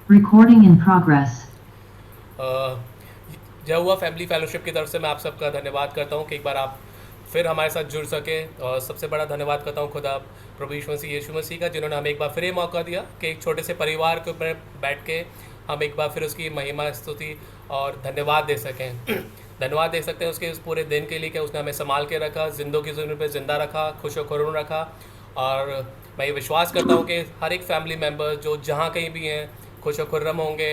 Recording in progress. अ, जय हुआ family fellowship की तरफ से मैं आप सबका धन्यवाद करता हूँ कि एक बार आप फिर हमारे साथ जुड़ सके। और सबसे बड़ा धन्यवाद करता हूँ खुदा प्रभु यीशु मसीह का, जिन्होंने हमें एक बार फिर ये मौका दिया कि एक छोटे से परिवार के ऊपर बैठ के हम एक बार फिर उसकी महिमा स्तुति और धन्यवाद दे सकें। धन्यवाद दे सकते हैं उसके उस पूरे दिन के लिए कि उसने हमें संभाल के रखा, जिंदों की ज़मीन पर ज़िंदा रखा, खुश खुरून रखा। और मैं ये विश्वास करता हूँ कि हर एक फैमिली मेम्बर जो जहाँ कहीं भी हैं खुश व खुर्रम होंगे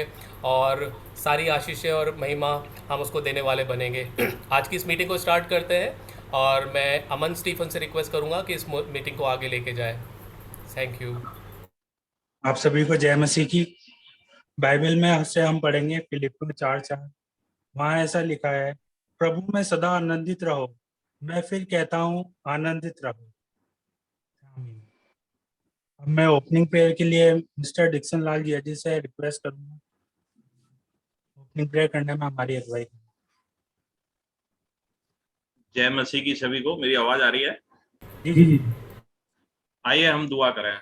और सारी आशीषें और महिमा हम उसको देने वाले बनेंगे। आज की इस मीटिंग को स्टार्ट करते हैं और मैं अमन स्टीफन से रिक्वेस्ट करूंगा कि इस मीटिंग को आगे लेके जाए। Thank you. आप सभी को जय मसीह की। बाइबल में से हम पढ़ेंगे फिलिपियों 4:4। वहाँ ऐसा लिखा है, प्रभु में सदा आनंदित रहो। मैं फिर कहता हूँ, आनंदित रहो। आमीन। अब मैं ओपनिंग प्रेयर के लिए मिस्टर डिक्सन लाल जी से रिक्वेस्ट करूंगा ओपनिंग प्रेयर करने में हमारी अगुवाई करें। जय मसीह की सभी को। मेरी आवाज आ रही है? जी जी। आइए हम दुआ करें।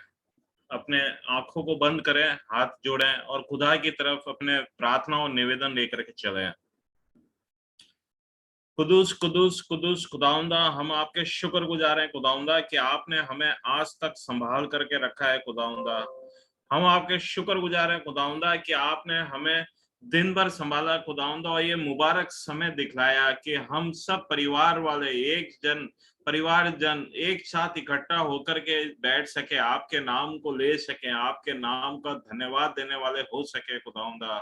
अपने आंखों को बंद करें, हाथ जोड़ें और खुदा की तरफ अपने प्रार्थना और निवेदन लेकर के चलें। कुदूस कुदूस कुदूस खुदावंदा, हम आपके शुक्रगुजार हैं खुदावंदा कि आपने हमें आज तक संभाल करके रखा है खुदावंदा। हम आपके शुक्रगुजार हैं खुदावंदा कि आपने हमें दिन भर संभाला खुदावंदा, और ये मुबारक समय दिखलाया कि हम सब परिवार वाले परिवार जन एक साथ इकट्ठा होकर के बैठ सके, आपके नाम को ले सके, आपके नाम का धन्यवाद देने वाले हो सके खुदावंदा।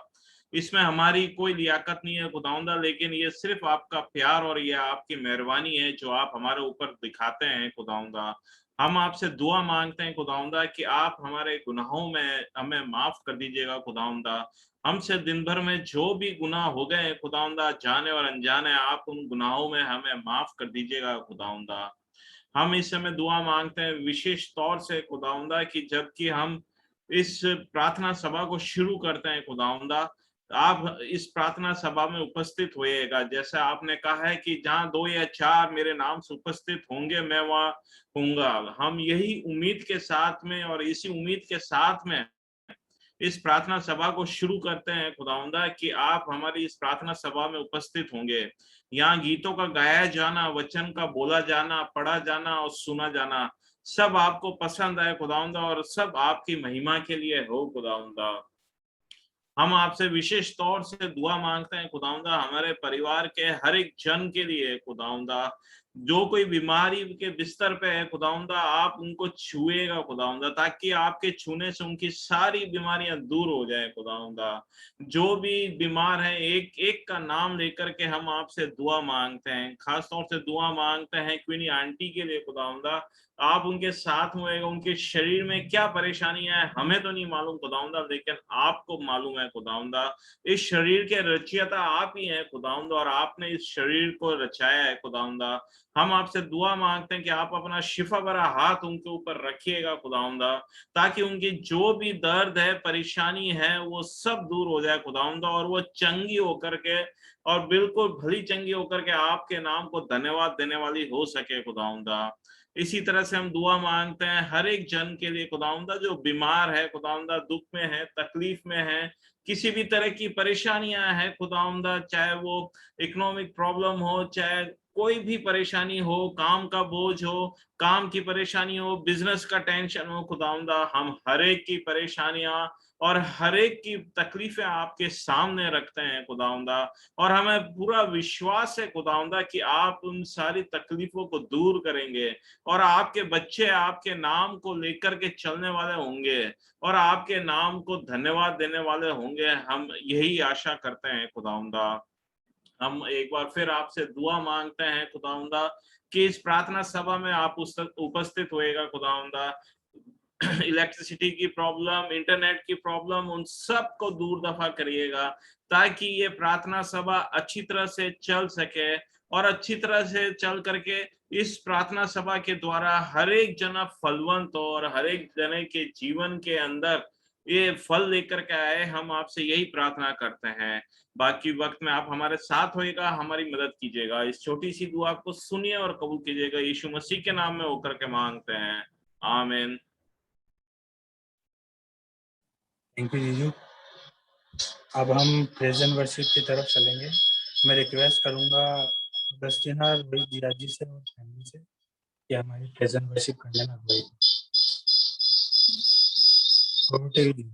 इसमें हमारी कोई लियाकत नहीं है खुदावंदा, लेकिन ये सिर्फ आपका प्यार और ये आपकी मेहरबानी है जो आप हमारे ऊपर दिखाते हैं खुदावंदा। हम आपसे दुआ मांगते हैं खुदावंदा कि आप हमारे गुनाहों में हमें माफ कर दीजिएगा खुदावंदा। हमसे दिन भर में जो भी गुनाह हो गए हैं खुदावंदा, जाने और अनजाने, आप उन गुनाहों में हमें माफ कर दीजिएगा खुदावंदा। हम इस समय दुआ मांगते हैं विशेष तौर से खुदावंदा कि जबकि हम इस प्रार्थना सभा को शुरू करते हैं खुदावंदा, आप इस प्रार्थना सभा में उपस्थित होइएगा। जैसे आपने कहा है कि जहाँ 2 या 4 मेरे नाम से उपस्थित होंगे, मैं वहाँ होऊंगा। हम यही उम्मीद के साथ में और इसी उम्मीद के साथ में इस प्रार्थना सभा को शुरू करते हैं खुदावंदा कि आप हमारी इस प्रार्थना सभा में उपस्थित होंगे। यहाँ गीतों का गाया जाना, वचन का बोला जाना, पढ़ा जाना और सुना जाना सब आपको पसंद आए खुदावंदा, और सब आपकी महिमा के लिए हो खुदावंदा। हम आपसे विशेष तौर से दुआ मांगते हैं खुदावंदा हमारे परिवार के हर एक जन के लिए खुदावंदा। जो कोई बीमारी के बिस्तर पे है खुदावंदा, आप उनको छुएगा खुदावंदा, ताकि आपके छूने से उनकी सारी बीमारियां दूर हो जाए खुदावंदा। जो भी बीमार है, एक एक का नाम लेकर के हम आपसे दुआ मांगते हैं। खास तौर से दुआ मांगते हैं क्वीनी आंटी के लिए खुदावंदा। आप उनके साथ होएगा, उनके शरीर में क्या परेशानियां है हमें तो नहीं मालूम खुदावंदा, लेकिन आपको मालूम है खुदावंदा। इस शरीर के रचयिता आप ही हैं खुदावंदा, और आपने इस शरीर को रचाया है खुदावंदा। हम आपसे दुआ मांगते हैं कि आप अपना शिफा भरा हाथ उनके ऊपर रखिएगा खुदावंदा, ताकि उनकी जो भी दर्द है, परेशानी है, वो सब दूर हो जाए खुदावंदा, और वो चंगी होकर के और बिल्कुल भली चंगी होकर के आपके नाम को धन्यवाद देने वाली हो सके खुदावंदा। इसी तरह से हम दुआ मांगते हैं हर एक जन के लिए खुदावंदा जो बीमार है खुदावंदा, दुख में है, तकलीफ में है, किसी भी तरह की परेशानियां हैं खुदावंदा, चाहे वो इकोनॉमिक प्रॉब्लम हो, चाहे कोई भी परेशानी हो, काम का बोझ हो, काम की परेशानी हो, बिजनेस का टेंशन हो खुदावंदा, हम हर एक की परेशानियां और हर एक की तकलीफें आपके सामने रखते हैं खुदावंदा। और हमें पूरा विश्वास है खुदावंदा कि आप उन सारी तकलीफों को दूर करेंगे, और आपके बच्चे आपके नाम को लेकर के चलने वाले होंगे, और आपके नाम को धन्यवाद देने वाले होंगे। हम यही आशा करते हैं खुदावंदा। हम एक बार फिर आपसे दुआ मांगते हैं खुदावंदा कि इस प्रार्थना सभा में आप उपस्थित होएगा खुदावंदा। इलेक्ट्रिसिटी की प्रॉब्लम, इंटरनेट की प्रॉब्लम, उन सब को दूर दफा करिएगा, ताकि ये प्रार्थना सभा अच्छी तरह से चल सके, और अच्छी तरह से चल करके इस प्रार्थना सभा के द्वारा हर एक जना फलवंत हो, और हर एक जने के जीवन के अंदर ये फल लेकर के आए। हम आपसे यही प्रार्थना करते हैं। बाकी वक्त में आप हमारे साथ होइएगा, हमारी मदद कीजिएगा। इस छोटी सी दुआ को सुनिए और कबूल कीजिएगा। यीशु मसीह के नाम में होकर के मांगते हैं, आमीन। थैंक यू जीजू। अब हम प्रेजेंट वर्शिप की तरफ चलेंगे। मैं रिक्वेस्ट करूंगा अगस्तीना रोहित जिया जी से और फैमिली से कि हमारी प्रेजेंट वर्शिप करने में अगुवाई करें। Over to you, दीदी।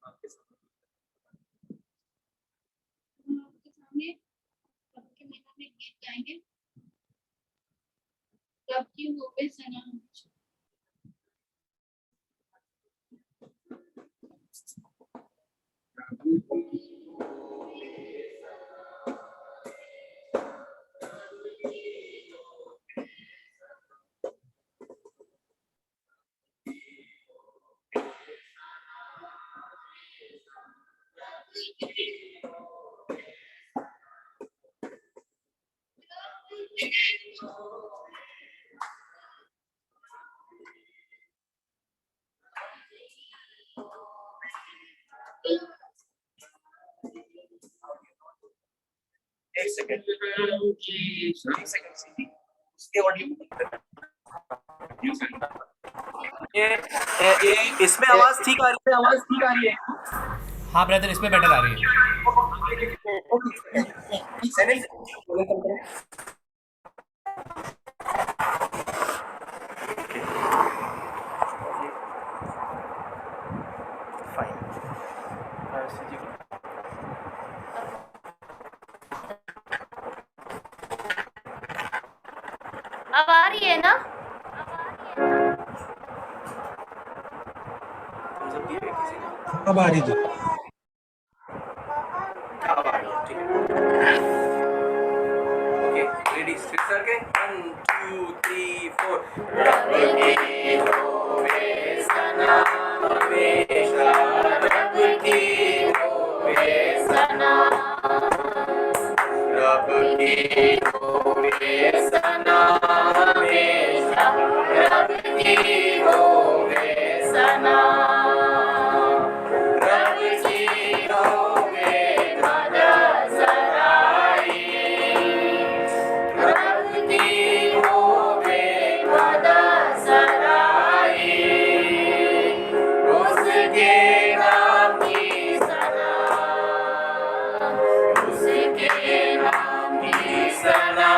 आपके सामने सबके मन में गीत गाएंगे। रब की होवे सना हमेशा। एक सेकंड इसके ऑडियो ये इसमें आवाज ठीक आ रही है। हाँ ब्रदर, इसमें बेटर आ रही है। अब आ रही है ना? अब आ रही थी। ओके रेडी स्टार्ट करके 1 2 3 4 रब की होवे सना हमेशा रब की होवे सना रब की होवे सना हमेशा रब की होवे सना रब की होवे मदा सराई रब की होवे मदा सराई उसके नाम की सना उसके नाम की सना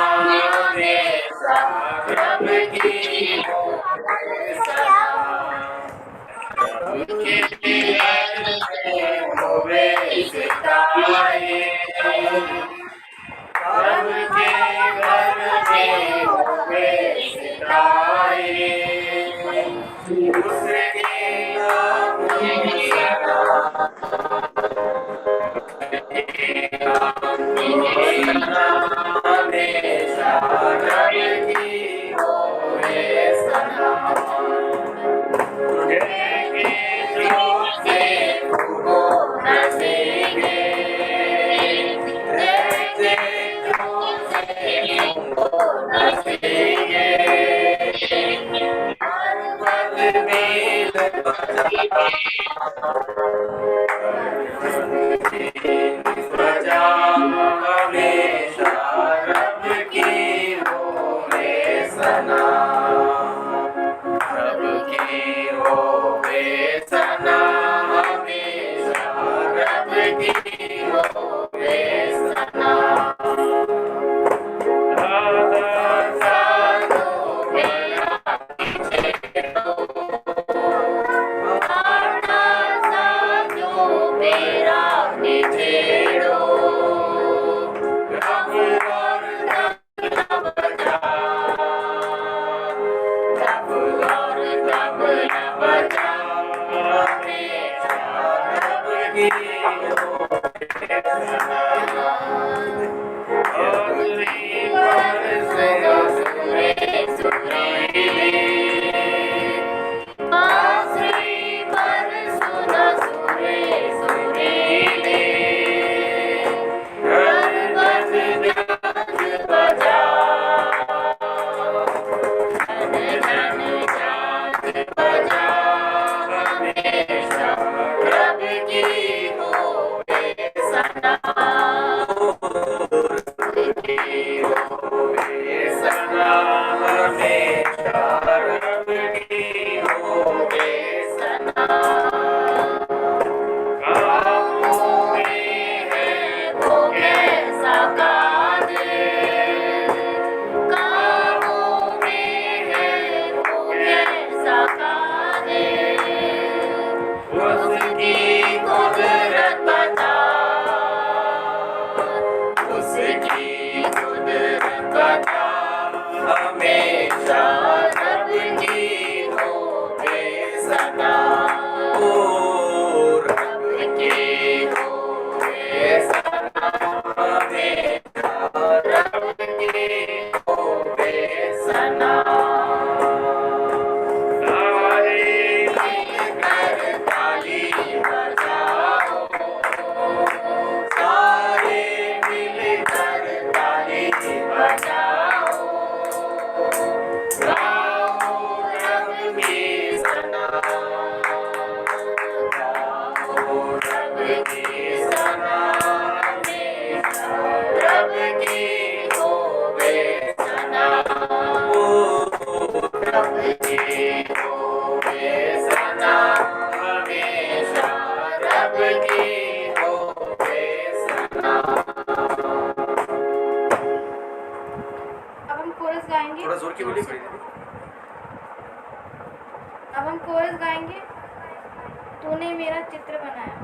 हमेशा रब की होवे सना रब के होवे सितारे रब के घर में होवे सितारे उसके नाम की सना हमेशा रब की होवे सना हमेशा रब की होवे सना रब की होवे सना हमेशा रब की होवे सना की होवे सना, रब की होवे सना, हमेशा रब की होवे सना। कामों में है वो कैसा कादिर, कामों में है वो कैसा कादिर, उसकी कुदरत बता, उसकी कुदरत बता, हमेशा रब की होवे सना, ओ रब की होवे सना, हमेशा रब की होवे सना। सारे मिलकर ताली बजाओ, सारे मिलकर ताली बजाओ, गाओ रब की सना, गाओ रब की सना, हमेशा रब की होवे सना, ओ रब की होवे सना, हमेशा रब की होवे सना। अब हम कोरस गाएंगे। थोड़ा जोर की बोलिए प्लीज। अब हम कोरस गाएंगे। तूने मेरा चित्र बनाया।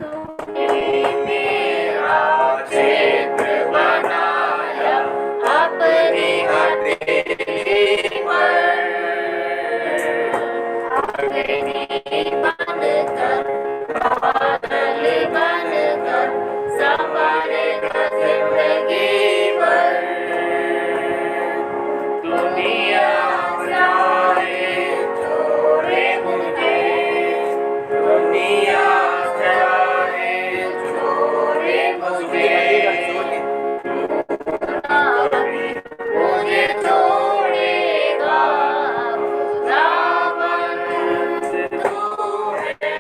तूने मेरा चित्र बनाया अपनी हथेली पर, अग्नि बनकर बादल बनकर संवारेगा जिंदगी भर। दुनिया चाहे छोड़े मुझे, दुनिया चाहे छोड़े मुझे, मुझे छोड़ेगा खुदावन, तू है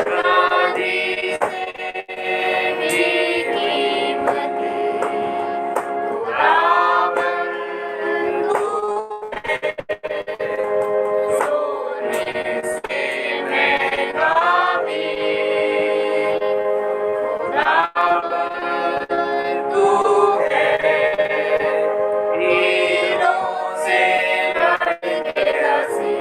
चांदी से भी कीमती, खुदावन तू है सोने से महंगा भी, खुदावन तू है हीरों से लड़के हंसी,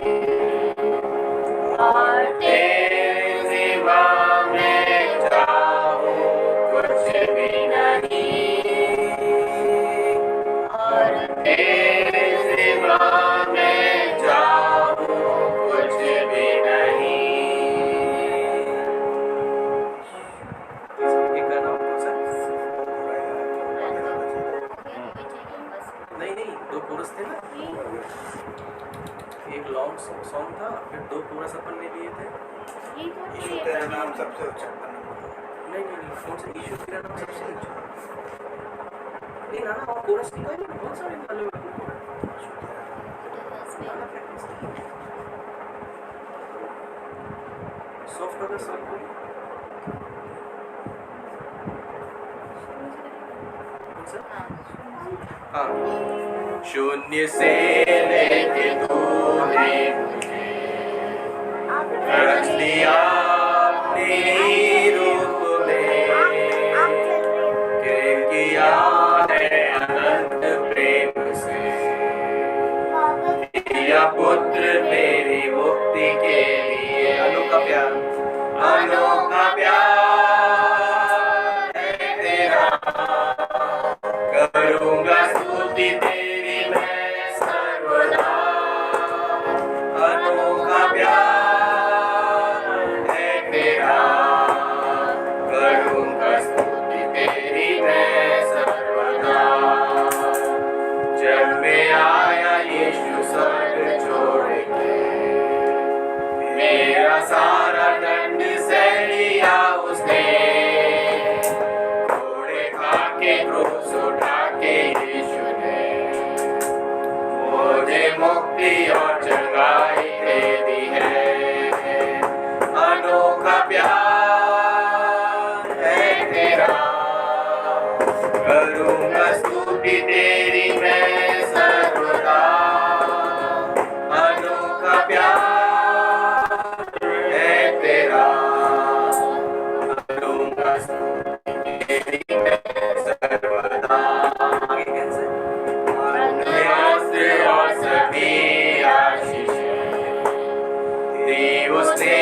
और तेरे सिवा मैं चाहूं कुछ भी नहीं, और तेरे सिवा मैं चाहूं कुछ भी नहीं। एक गाना और कौन सा? नहीं, दो कोरस थे ना, एक लॉन्ग सॉन्ग था, फिर दो कोरस अपन ने लिए थे। यीशु तेरा नाम सबसे नहीं, कौन सा? यीशु तेरा नाम सबसे ऊंचा। नहीं ना, और कोरस नहीं गाए, बहुत सारे गाने में सॉफ्ट अगर सॉन्ग कोई कौन सा? हाँ, शून्य से लेके तूने मुझे रच लिया अपने रूप में, प्रेम किया है अनंत प्रेम से, दिया पुत्र मेरी मुक्ति के लिए। अनोखा प्यार, अनोखा प्यार है तेरा, करूंगा स्तुति तेरी मैं सर्वदा। अनोखा प्यार है तेरा, करूंगा स्तुति तेरी मैं सर्वदा। जब मैं आया यीशु स्वर्ग छोड़ के, मेरा सारा दंड सह लिया उसने, घोड़े खा के क्रूस उठा के यीशु ने मुझे मुक्ति और चंगाई दे दी है। स्तुति तेरी मैं सर्वदा, अनोखा प्यार है तेरा, करूंगा स्तुति तेरी मैं सर्वदा। अस्त्र और सभी आशीषें दी उसने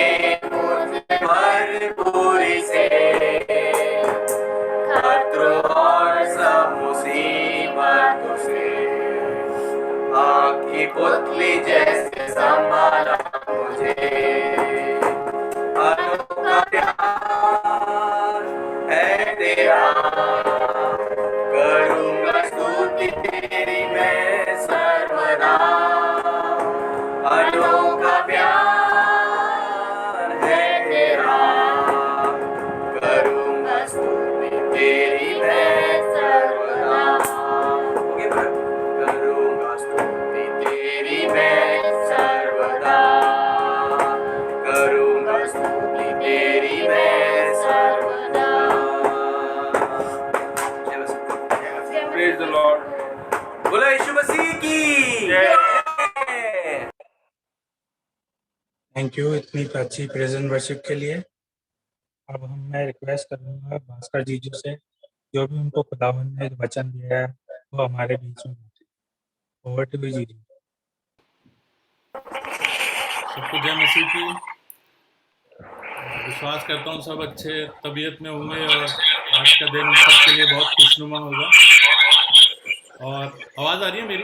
मुझे भरपूरी से, खतरों और सब मुसीबतों से आग की पुतली जैसे संभाला मुझे। अनोखा प्यार है तेरा, करूंगा स्तुति तेरी मैं सर्वदा, अनोखा प्यार है तेरा, करूंगा स्तुति तेरी मैं सर्वदा। करूंगा स्तुति तेरी मैं सर्वदा, करूंगा स्तुति तेरी मैं सर्वदा। Praise the Lord. बोलो यीशु मसीह की जय। थैंक यू इतनी अच्छी प्रेजेंट वर्शिप के लिए। अब मैं रिक्वेस्ट करूंगा भास्कर जीजू से, जो भी उनको खुदावंद ने वचन दिया है वो हमारे बीच में ओवर टू जीजू। सबको जय मसीह की। विश्वास करता हूँ सब अच्छे तबीयत में होंगे और आज का दिन सबके लिए बहुत खुशनुमा होगा। और आवाज़ आ रही है मेरी?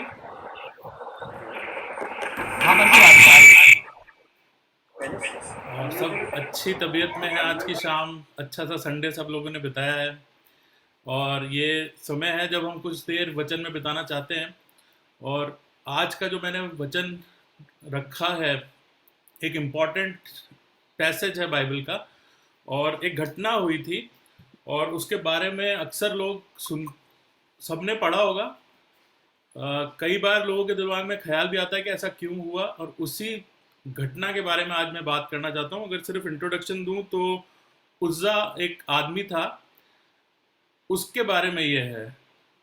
और सब अच्छी तबीयत में है। आज की शाम अच्छा सा संडे सब लोगों ने बिताया है और ये समय है जब हम कुछ देर वचन में बिताना चाहते हैं। और आज का जो मैंने वचन रखा है एक इम्पॉर्टेंट पैसेज है बाइबल का, और एक घटना हुई थी और उसके बारे में अक्सर लोग सबने पढ़ा होगा। कई बार लोगों के दिमाग में ख्याल भी आता है कि ऐसा क्यों हुआ, और उसी घटना के बारे में आज मैं बात करना चाहता हूँ। अगर सिर्फ इंट्रोडक्शन दूं तो उज्जा एक आदमी था, उसके बारे में ये है।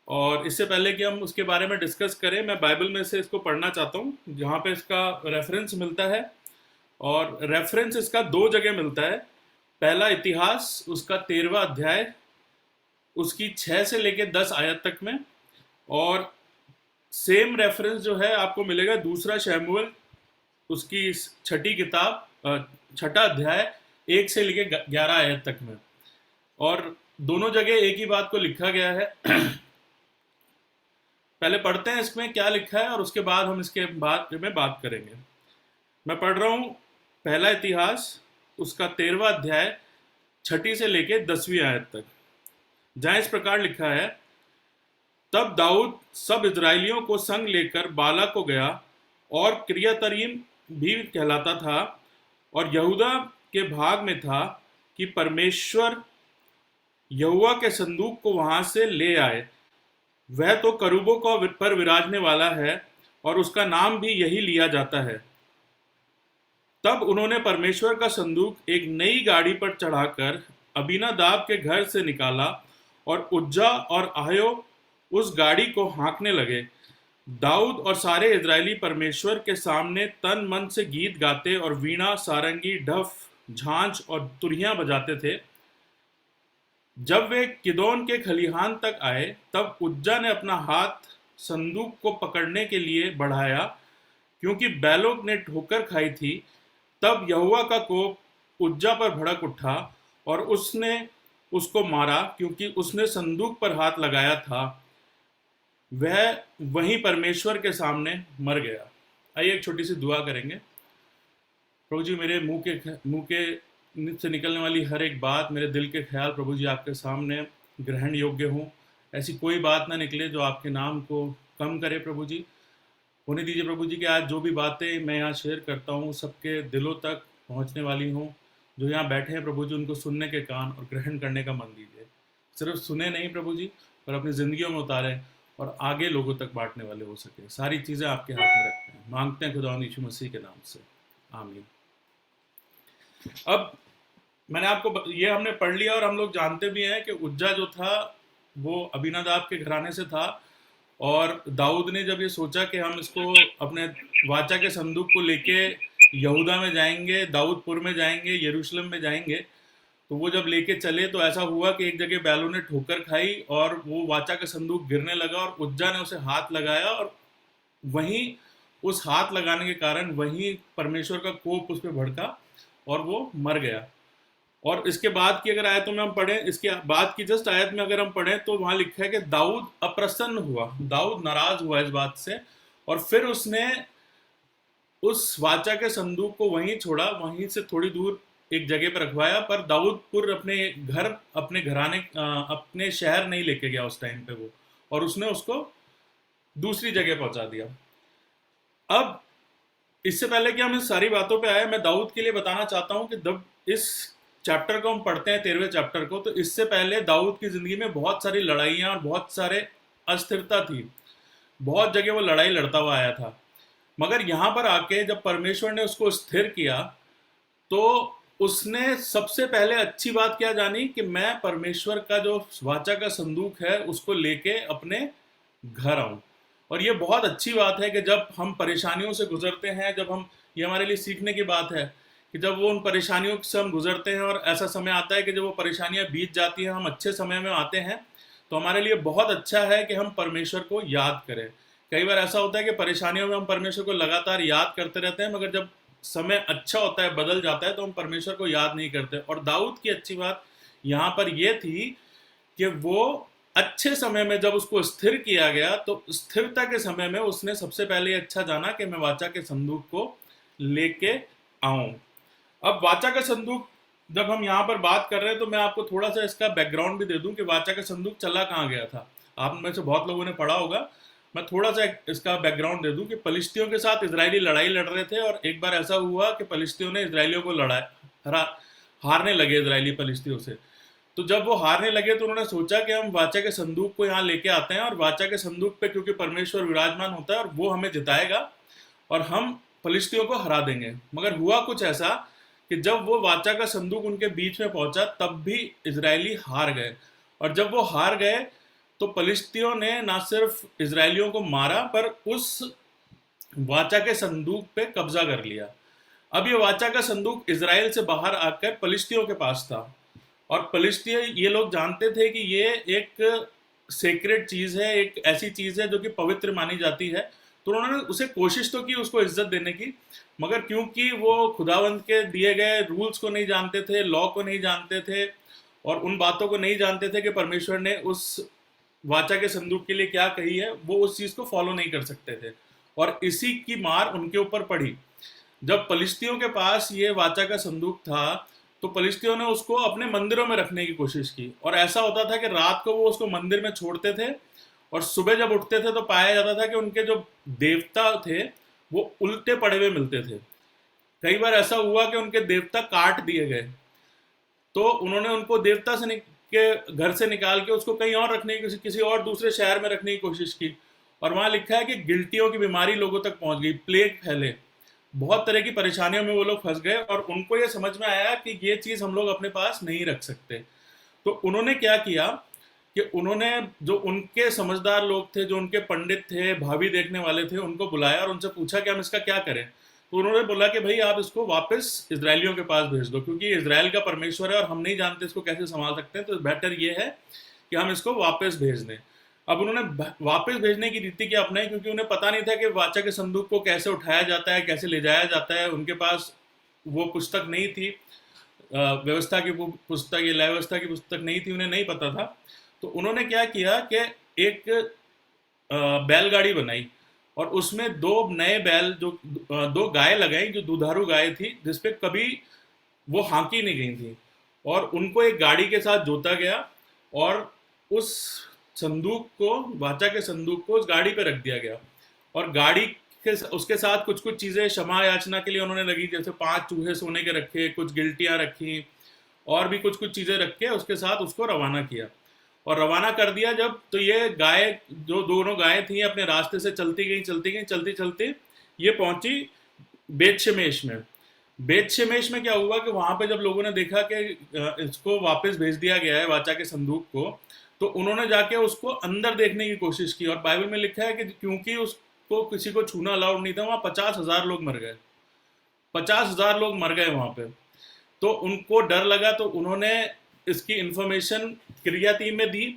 और इससे पहले कि हम उसके बारे में डिस्कस करें, मैं बाइबल में से इसको पढ़ना चाहता हूँ जहाँ पे इसका रेफरेंस मिलता है। और रेफरेंस इसका 2 जगह मिलता है। पहला इतिहास उसका 13वां अध्याय उसकी 6 से लेके 10 आयत तक में, और सेम रेफरेंस जो है आपको मिलेगा दूसरा शमूएल उसकी 6ठी किताब 6ठा अध्याय 1 से लेके 11 आयत तक में। और दोनों जगह एक ही बात को लिखा गया है। पहले पढ़ते हैं इसमें क्या लिखा है और उसके बाद हम इसके बारे में बात करेंगे। मैं पढ़ रहा हूँ पहला इतिहास उसका 13वां अध्याय 6ठी से लेके 10वीं आयत तक, जहाँ इस प्रकार लिखा है, तब दाऊद सब इजराइलियों को संग लेकर बाला को गया, और किर्यतरीम भी कहलाता था और यहूदा के भाग में था, कि परमेश्वर यहोवा के संदूक को वहां से ले आए। वह तो करूबों को पर विराजने वाला है और उसका नाम भी यही लिया जाता है। तब उन्होंने परमेश्वर का संदूक एक नई गाड़ी पर चढ़ाकर अबीनादाब के घर से निकाला, और उज्जा और आह्यो उस गाड़ी को हाँकने लगे। दाऊद और सारे इजरायली परमेश्वर के सामने तन मन से गीत गाते और वीणा, सारंगी, ढफ, झांझ और तुरहियां बजाते थे। जब वे किदोन के खलिहान तक आए, तब उज्जा ने अपना हाथ संदूक को पकड़ने के लिए बढ़ाया, क्योंकि बैलों ने ठोकर खाई थी। तब यहोवा का कोप उज्जा पर भड़क उठा और उसने उसको मारा, क्योंकि उसने संदूक पर हाथ लगाया था। वह वहीं परमेश्वर के सामने मर गया। आइए एक छोटी सी दुआ करेंगे। प्रभु जी, मेरे मुंह के से निकलने वाली हर एक बात, मेरे दिल के ख्याल प्रभु जी आपके सामने ग्रहण योग्य हो। ऐसी कोई बात ना निकले जो आपके नाम को कम करे। प्रभु जी होने दीजिए प्रभु जी कि आज जो भी बातें मैं यहाँ शेयर करता हूँ सबके दिलों तक पहुँचने वाली हों। जो यहाँ बैठे हैं प्रभु जी, उनको सुनने के कान और ग्रहण करने का मन दीजिए। सिर्फ सुने नहीं प्रभु जी, पर अपनी ज़िंदगियों में उतारें और आगे लोगों तक बांटने वाले हो सके। सारी चीज़ें आपके हाथ में रखते हैं, मांगते हैं खुदावंद यीशु मसीह के नाम से, आमीन। अब मैंने आपको ये हमने पढ़ लिया और हम लोग जानते भी हैं कि उज्जा जो था वो अबीनादाब के घराने से था, और दाऊद ने जब ये सोचा कि हम इसको अपने वाचा के संदूक को लेके यहूदा में जाएंगे, दाऊदपुर में जाएंगे, यरूशलेम में जाएंगे, तो वो जब लेके चले तो ऐसा हुआ कि एक जगह बैलों ने ठोकर खाई और वो वाचा का संदूक गिरने लगा और उज्जा ने उसे हाथ लगाया और वहीं उस हाथ लगाने के कारण वहीं परमेश्वर का कोप उस पर भड़का और वो मर गया। और इसके बाद की अगर आयतों में हम पढ़ें, इसके बाद की जस्ट आयत में अगर हम पढ़ें तो वहां लिखा है कि दाऊद अप्रसन्न हुआ, दाऊद नाराज हुआ इस बात से, और फिर उसने उस वाचा के संदूक को वहीं छोड़ा, वहीं से थोड़ी दूर एक जगह पर रखवाया, पर दाऊदपुर अपने घर, अपने घराने, अपने शहर नहीं लेके गया उस टाइम पे वो, और उसने उसको दूसरी जगह पहुंचा दिया। अब इससे पहले कि हम इस सारी बातों पे आए, मैं दाऊद के लिए बताना चाहता हूं कि जब इस चैप्टर को हम पढ़ते हैं, 13वें चैप्टर को, तो इससे पहले दाऊद की जिंदगी में बहुत सारी लड़ाइयां और बहुत सारे अस्थिरता थी, बहुत जगह वो लड़ाई लड़ता हुआ आया था। मगर यहाँ पर आके जब परमेश्वर ने उसको स्थिर किया तो उसने सबसे पहले अच्छी बात क्या जानी कि मैं परमेश्वर का जो वाचा का संदूक है उसको लेके अपने घर आऊं। और ये बहुत अच्छी बात है कि जब हम परेशानियों से गुजरते हैं, जब हम, ये हमारे लिए सीखने की बात है कि जब वो उन परेशानियों से हम गुजरते हैं और ऐसा समय आता है कि जब वो परेशानियां बीत जाती हैं, हम अच्छे समय में आते हैं, तो हमारे लिए बहुत अच्छा है कि हम परमेश्वर को याद करें। कई बार ऐसा होता है कि परेशानियों में हम परमेश्वर को लगातार याद करते रहते हैं, मगर जब समय अच्छा होता है, बदल जाता है, तो हम परमेश्वर को याद नहीं करते। और दाऊद की अच्छी बात यहाँ पर यह थी कि वो अच्छे समय में जब उसको स्थिर किया गया तो स्थिरता के समय में उसने सबसे पहले अच्छा जाना कि मैं वाचा के संदूक को लेके आऊं। अब वाचा का संदूक जब हम यहाँ पर बात कर रहे हैं तो मैं आपको थोड़ा सा इसका बैकग्राउंड भी दे दूं कि वाचा का संदूक चला कहाँ गया था। आप में से बहुत लोगों ने पढ़ा होगा, मैं थोड़ा सा इसका बैकग्राउंड दे दूं कि पलिश्तियों के साथ इजरायली लड़ाई लड़ रहे थे और एक बार ऐसा हुआ कि पलिश्तियों ने इजरायलियों को हारने लगे इजरायली पलिश्तियों से। तो जब वो हारने लगे तो उन्होंने सोचा कि हम वाचा के संदूक को यहाँ लेके आते हैं और वाचा के संदूक पे क्योंकि परमेश्वर विराजमान होता है और वो हमें जिताएगा और हम फलिश्तियों को हरा देंगे। मगर हुआ कुछ ऐसा कि जब वो वाचा का संदूक उनके बीच में पहुंचा तब भी इजरायली हार गए, और जब वो हार गए तो फलिश्तियों ने ना सिर्फ इजरायलियों को मारा पर उस वाचा के संदूक पे कब्जा कर लिया। अब ये वाचा का संदूक इजराइल से बाहर आकर फलिश्तियों के पास था और फलिश्ती ये लोग जानते थे कि ये एक सेक्रेट चीज है, एक ऐसी चीज है जो कि पवित्र मानी जाती है। तो उन्होंने उसे कोशिश तो की उसको इज्जत देने की, मगर क्योंकि वो खुदावंत के दिए गए रूल्स को नहीं जानते थे, लॉ को नहीं जानते थे और उन बातों को नहीं जानते थे कि परमेश्वर ने उस वाचा के संदूक के लिए क्या कही है, वो उस चीज को फॉलो नहीं कर सकते थे और इसी की मार उनके ऊपर पड़ी। जब फलिश्तियों के पास ये वाचा का संदूक था तो फलिश्तियों ने उसको अपने मंदिरों में रखने की कोशिश की और ऐसा होता था कि रात को वो उसको मंदिर में छोड़ते थे और सुबह जब उठते थे तो पाया जाता था कि उनके जो देवता थे वो उल्टे पड़े हुए मिलते थे। कई बार ऐसा हुआ कि उनके देवता काट दिए गए, तो उन्होंने उनको देवता से के घर से निकाल के उसको कहीं और रखने की, किसी और दूसरे शहर में रखने की कोशिश की और वहां लिखा है कि गिल्टियों की बीमारी लोगों तक पहुंच गई, प्लेग फैले, बहुत तरह की परेशानियों में वो लोग फंस गए और उनको ये समझ में आया कि ये चीज हम लोग अपने पास नहीं रख सकते। तो उन्होंने क्या किया कि उन्होंने जो उनके समझदार लोग थे, जो उनके पंडित थे, भावी देखने वाले थे, उनको बुलाया और उनसे पूछा कि हम इसका क्या करें। तो उन्होंने बोला कि भाई आप इसको वापस इजरायलियों के पास भेज दो, क्योंकि इजराइल का परमेश्वर है और हम नहीं जानते इसको कैसे संभाल सकते हैं, तो बेटर ये है कि हम इसको वापस भेज दें। अब उन्होंने वापस भेजने की रीति क्या अपनाई, क्योंकि उन्हें पता नहीं था कि वाचा के संदूक को कैसे उठाया जाता है, कैसे ले जाया जाता है। उनके पास वो पुस्तक नहीं थी, व्यवस्था की पुस्तक, ये लय व्यवस्था की पुस्तक नहीं थी, उन्हें नहीं पता था। तो उन्होंने क्या किया कि एक बैलगाड़ी बनाई और उसमें दो नए बैल, जो दो गाय लगाई जो दुधारू गाय थी, जिसपे कभी वो हाँकी नहीं गई थी, और उनको एक गाड़ी के साथ जोता गया और उस संदूक को, वाचा के संदूक को उस गाड़ी पे रख दिया गया और गाड़ी के उसके साथ कुछ कुछ चीजें क्षमा याचना के लिए उन्होंने लगी, जैसे 5 चूहे सोने के रखे, कुछ गिल्टियां रखी और भी कुछ कुछ चीजें रख के उसके साथ उसको रवाना किया। और रवाना कर दिया जब, तो ये गाय, जो दोनों गायें थी, अपने रास्ते से चलती चलती ये पहुंची बेतशेमेश में। बेतशेमेश में क्या हुआ कि वहां पे जब लोगों ने देखा कि इसको वापस भेज दिया गया है वाचा के संदूक को, तो उन्होंने जाके उसको अंदर देखने की कोशिश की, और बाइबल में लिखा है कि क्योंकि उसको किसी को छूना अलाउड नहीं था, वहां 50,000 लोग मर गए, 50,000 लोग मर गए वहां पे। तो उनको डर लगा, तो उन्होंने इसकी इंफॉर्मेशन क्रिया टीम में दी,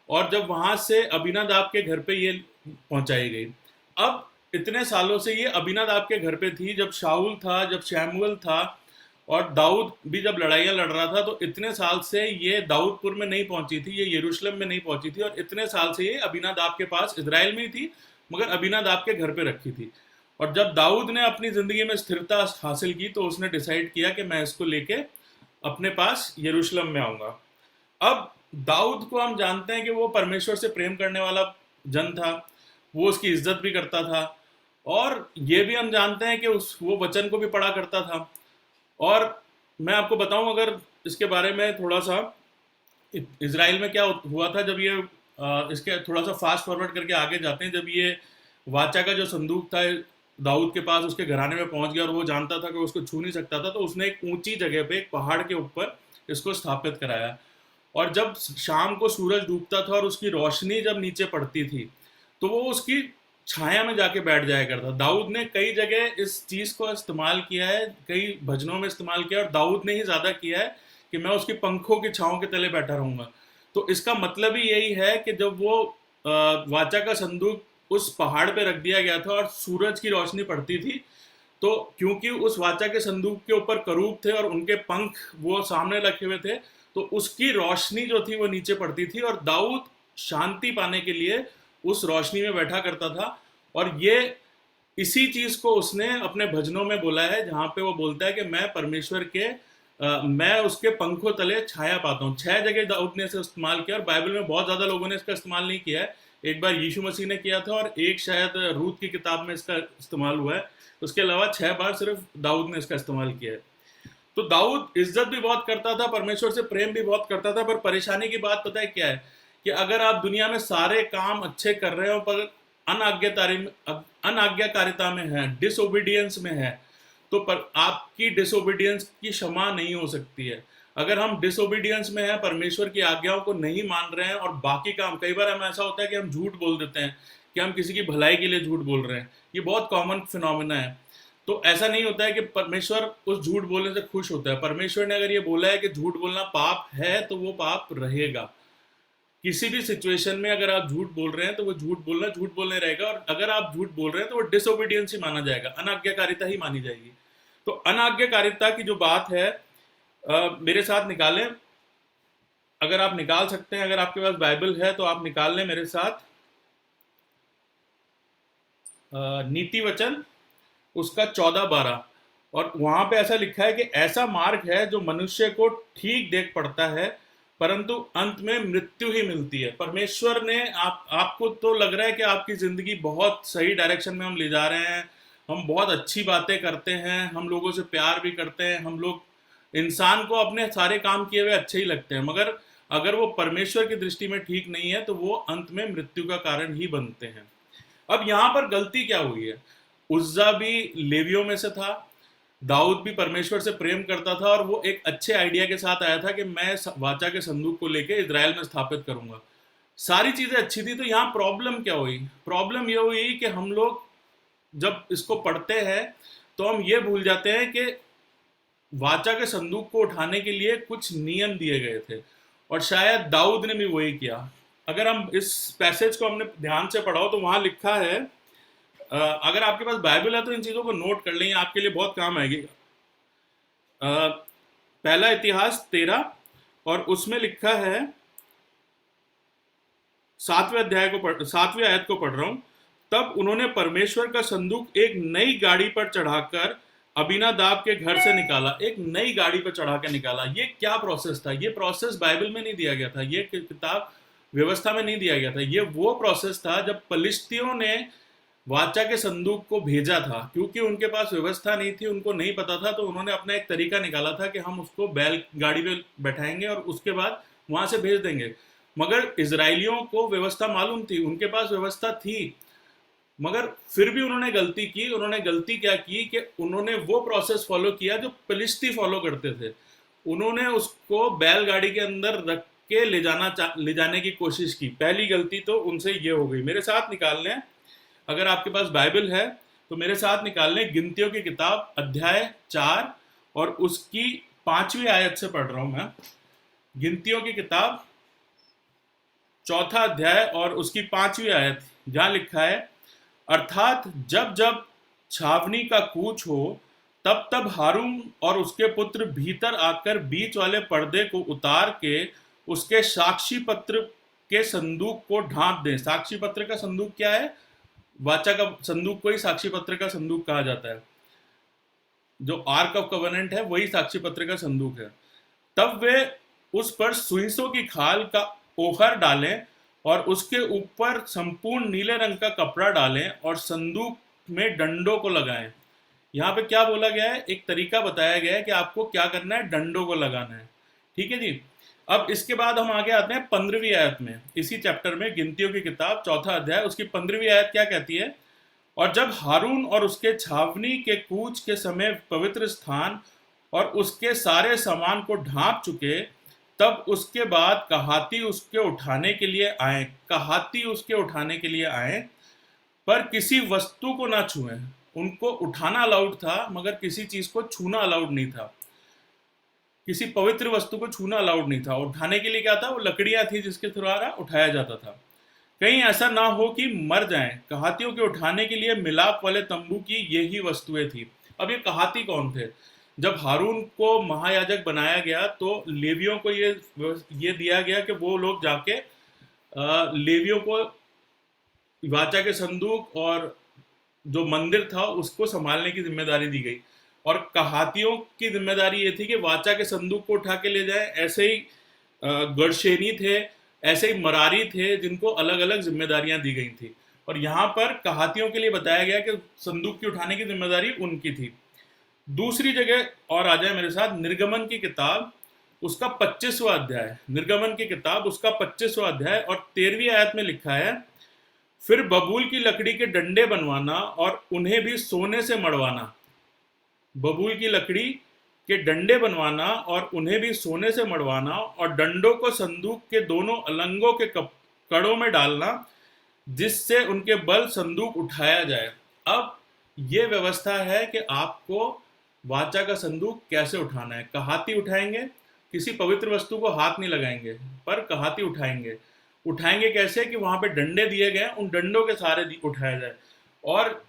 और जब वहां से अबीनादाब के घर पे ये पहुंचाई गई। अब इतने सालों से ये अबीनादाब के घर पे थी, जब शाऊल था, जब शैमुएल था, और दाऊद भी जब लड़ाइयाँ लड़ रहा था, तो इतने साल से ये दाऊदपुर में नहीं पहुंची थी, ये यरूशलेम में नहीं पहुंची थी, और इतने साल से ये अबीनादाब के पास इजराइल में ही थी, मगर अबीनादाब के घर पे रखी थी। और जब दाऊद ने अपनी जिंदगी में स्थिरता हासिल की, तो उसने डिसाइड किया कि मैं इसको लेके अपने पास यरूशलेम में आऊंगा। अब दाऊद को हम जानते हैं कि वो परमेश्वर से प्रेम करने वाला जन था, वो उसकी इज्जत भी करता था, और ये भी हम जानते हैं कि वो वचन को भी पढ़ा करता था। और मैं आपको बताऊं अगर इसके बारे में थोड़ा सा, इजराइल में क्या हुआ था जब ये इसके थोड़ा सा फास्ट फॉरवर्ड करके आगे जाते हैं, जब ये वाचा का जो संदूक था दाऊद के पास उसके घराने में पहुंच गया, और वो जानता था कि उसको छू नहीं सकता था, तो उसने एक ऊंची जगह पे, एक पहाड़ के ऊपर इसको स्थापित कराया। और जब शाम को सूरज डूबता था और उसकी रोशनी जब नीचे पड़ती थी, तो वो उसकी छाया में जाके बैठ जाया करता। दाऊद ने कई जगह इस चीज को इस्तेमाल किया है, कई भजनों में इस्तेमाल किया, और दाऊद ने ही ज्यादा किया है कि मैं उसकी पंखों की छांव के तले बैठा रहूंगा। तो इसका मतलब ही यही है कि जब वो वाचा का संदूक उस पहाड़ पे रख दिया गया था और सूरज की रोशनी पड़ती थी, तो क्योंकि उस वाचा के संदूक के ऊपर करूब थे और उनके पंख वो सामने रखे हुए थे, तो उसकी रोशनी जो थी वो नीचे पड़ती थी, और दाऊद शांति पाने के लिए उस रोशनी में बैठा करता था। और ये इसी चीज को उसने अपने भजनों में बोला है, जहां पे वो बोलता है कि मैं परमेश्वर के मैं उसके पंखों तले छाया पाता हूँ। 6 जगह दाऊद ने इसे इस्तेमाल किया, और बाइबल में बहुत ज्यादा लोगों ने इसका इस्तेमाल नहीं किया है। एक बार यीशु मसीह ने किया था, और एक शायद रूत की किताब में इसका इस्तेमाल हुआ है। उसके अलावा 6 बार सिर्फ दाऊद ने इसका इस्तेमाल किया है। तो दाऊद इज्जत भी बहुत करता था, परमेश्वर से प्रेम भी बहुत करता था, पर परेशानी की बात पता है क्या है, कि अगर आप दुनिया में सारे काम अच्छे कर रहे हो पर अनाज्ञाकारिता में है, डिसओबीडियंस में है, तो पर आपकी डिसओबीडियंस की क्षमा नहीं हो सकती है। अगर हम डिसओबीडियंस में हैं, परमेश्वर की आज्ञाओं को नहीं मान रहे हैं, और बाकी काम, कई बार हम ऐसा होता है कि हम झूठ बोल देते हैं कि हम किसी की भलाई के लिए झूठ बोल रहे हैं, ये बहुत कॉमन फिनोमिना है। तो ऐसा नहीं होता है कि परमेश्वर उस झूठ बोलने से खुश होता है। परमेश्वर ने अगर ये बोला है कि झूठ बोलना पाप है, तो वो पाप रहेगा। किसी भी सिचुएशन में अगर आप झूठ बोल रहे हैं, तो वो झूठ बोलने रहेगा, और अगर आप झूठ बोल रहे हैं तो वो डिसओबीडियंस ही माना जाएगा, अनाज्ञाकारिता ही मानी जाएगी। तो अनाज्ञाकारिता की जो बात है, मेरे साथ निकालें, अगर आप निकाल सकते हैं, अगर आपके पास बाइबल है तो आप निकाल लें मेरे साथ नीति वचन उसका 14-12, और वहां पे ऐसा लिखा है कि ऐसा मार्ग है जो मनुष्य को ठीक देख पड़ता है, परंतु अंत में मृत्यु ही मिलती है। परमेश्वर ने आपको तो लग रहा है कि आपकी जिंदगी बहुत सही डायरेक्शन में हम ले जा रहे हैं, हम बहुत अच्छी बातें करते हैं, हम लोगों से प्यार भी करते हैं, हम लोग इंसान को अपने सारे काम किए हुए अच्छे ही लगते हैं, मगर अगर वो परमेश्वर की दृष्टि में ठीक नहीं है, तो वो अंत में मृत्यु का कारण ही बनते हैं। अब यहाँ पर गलती क्या हुई है? उज्जा भी लेवियों में से था, दाऊद भी परमेश्वर से प्रेम करता था, और वो एक अच्छे आइडिया के साथ आया था कि मैं वाचा के संदूक को लेके इजराइल में स्थापित करूंगा। सारी चीजें अच्छी थी। तो यहाँ प्रॉब्लम क्या हुई? प्रॉब्लम ये हुई कि हम लोग जब इसको पढ़ते हैं तो हम ये भूल जाते हैं कि वाचा के संदूक को उठाने के लिए कुछ नियम दिए गए थे, और शायद दाऊद ने भी वही किया। अगर हम इस पैसेज को हमने ध्यान से पढ़ा हो तो वहां लिखा है, अगर आपके पास बाइबल है तो इन चीजों को नोट कर लें, आपके लिए बहुत काम आएगी। पहला इतिहास 13 और उसमें लिखा है, 7वें आयत को पढ़ रहा हूं। तब उन्होंने परमेश्वर का संदूक एक नई गाड़ी पर चढ़ाकर अबीनादाब के घर से निकाला। एक नई गाड़ी पर चढ़ा के निकाला। ये क्या प्रोसेस था? ये प्रोसेस बाइबल में नहीं दिया गया था, ये किताब व्यवस्था में नहीं दिया गया था। ये वो प्रोसेस था जब फलिश्तियों ने वाचा के संदूक को भेजा था, क्योंकि उनके पास व्यवस्था नहीं थी, उनको नहीं पता था, तो उन्होंने अपना एक तरीका निकाला था कि हम उसको बैल गाड़ी पे बैठाएंगे और उसके बाद वहां से भेज देंगे। मगर इजराइलियों को व्यवस्था मालूम थी, उनके पास व्यवस्था थी, मगर फिर भी उन्होंने गलती की। उन्होंने गलती क्या की कि उन्होंने वो प्रोसेस फॉलो किया जो फिलिस्ती फॉलो करते थे। उन्होंने उसको बैलगाड़ी के अंदर रख के ले जाने की कोशिश की। पहली गलती तो उनसे ये हो गई। मेरे साथ निकाल लें, अगर आपके पास बाइबल है तो मेरे साथ निकाल लें गिनतियों की किताब अध्याय 4 और उसकी 5वीं आयत से पढ़ रहा हूं मैं। गिनतियों की किताब 4 अध्याय और उसकी 5वीं आयत, जहां लिखा है, अर्थात जब जब छावनी का कूच हो तब तब हारून और उसके पुत्र भीतर आकर बीच वाले पर्दे को उतार के उसके साक्षी पत्र के संदूक को ढांप दें। साक्षी पत्र का संदूक क्या है? वाचा का संदूक को ही साक्षी पत्र का संदूक कहा जाता है। जो आर्क ऑफ कवेनेंट है वही साक्षी पत्र का संदूक है। तब वे उस पर सुइसों की खाल का ओहर डालें और उसके ऊपर संपूर्ण नीले रंग का कपड़ा डालें और संदूक में डंडों को लगाएं। यहाँ पे क्या बोला गया है? एक तरीका बताया गया है कि आपको क्या करना है, डंडों को लगाना है। ठीक है जी। अब इसके बाद हम आगे आते हैं 15वीं आयत में। इसी चैप्टर में गिनतियों की किताब 4 अध्याय उसकी 15वीं आयत क्या कहती है? और जब हारून और उसके छावनी के कूच के समय पवित्र स्थान और उसके सारे सामान को ढांप चुके, तब उसके बाद कहाती उसके उठाने के लिए आए। कहाती उसके उठाने के लिए आए, पर किसी वस्तु को ना छुएं। उनको उठाना अलाउड था मगर किसी चीज को छूना अलाउड नहीं था। किसी पवित्र वस्तु को छूना अलाउड नहीं था। उठाने के लिए क्या था? वो लकड़ियां थी जिसके द्वारा उठाया जाता था। कहीं ऐसा ना हो कि मर जाएं। कहातियों के उठाने के लिए मिलाप वाले तंबू की यही वस्तुएं थी। अब ये कहाती कौन थे? जब हारून को महायाजक बनाया गया तो लेवियों को ये दिया गया कि वो लोग जाके लेवियों को वाचा के संदूक और जो मंदिर था उसको संभालने की जिम्मेदारी दी गई। और कहातियों की जिम्मेदारी ये थी कि वाचा के संदूक को उठा के ले जाए। ऐसे ही गढ़शेनी थे, ऐसे ही मरारी थे, जिनको अलग अलग जिम्मेदारियां दी गई थी। और यहाँ पर कहातियों के लिए बताया गया कि संदूक की उठाने की जिम्मेदारी उनकी थी। दूसरी जगह और आ जाए मेरे साथ, निर्गमन की किताब उसका 25वां अध्याय। निर्गमन की किताब उसका 25वां अध्याय और 13वीं आयत में लिखा है, फिर बबूल की लकड़ी के डंडे बनवाना और उन्हें भी सोने से मढ़वाना। बबूल की लकड़ी के डंडे बनवाना और उन्हें भी सोने से मढ़वाना और डंडों को संदूक के दोनों अलंगों के कड़ों में डालना, जिससे उनके बल संदूक उठाया जाए। अब ये व्यवस्था है कि आपको वाचा का संदूक कैसे उठाना है। कहाती उठाएंगे, किसी पवित्र वस्तु को हाथ नहीं लगाएंगे, पर कहाती उठाएंगे। उठाएंगे कैसे? कि वहां पे डंडे दिए गए, उन डंडों के सहारे उठाया जाए। और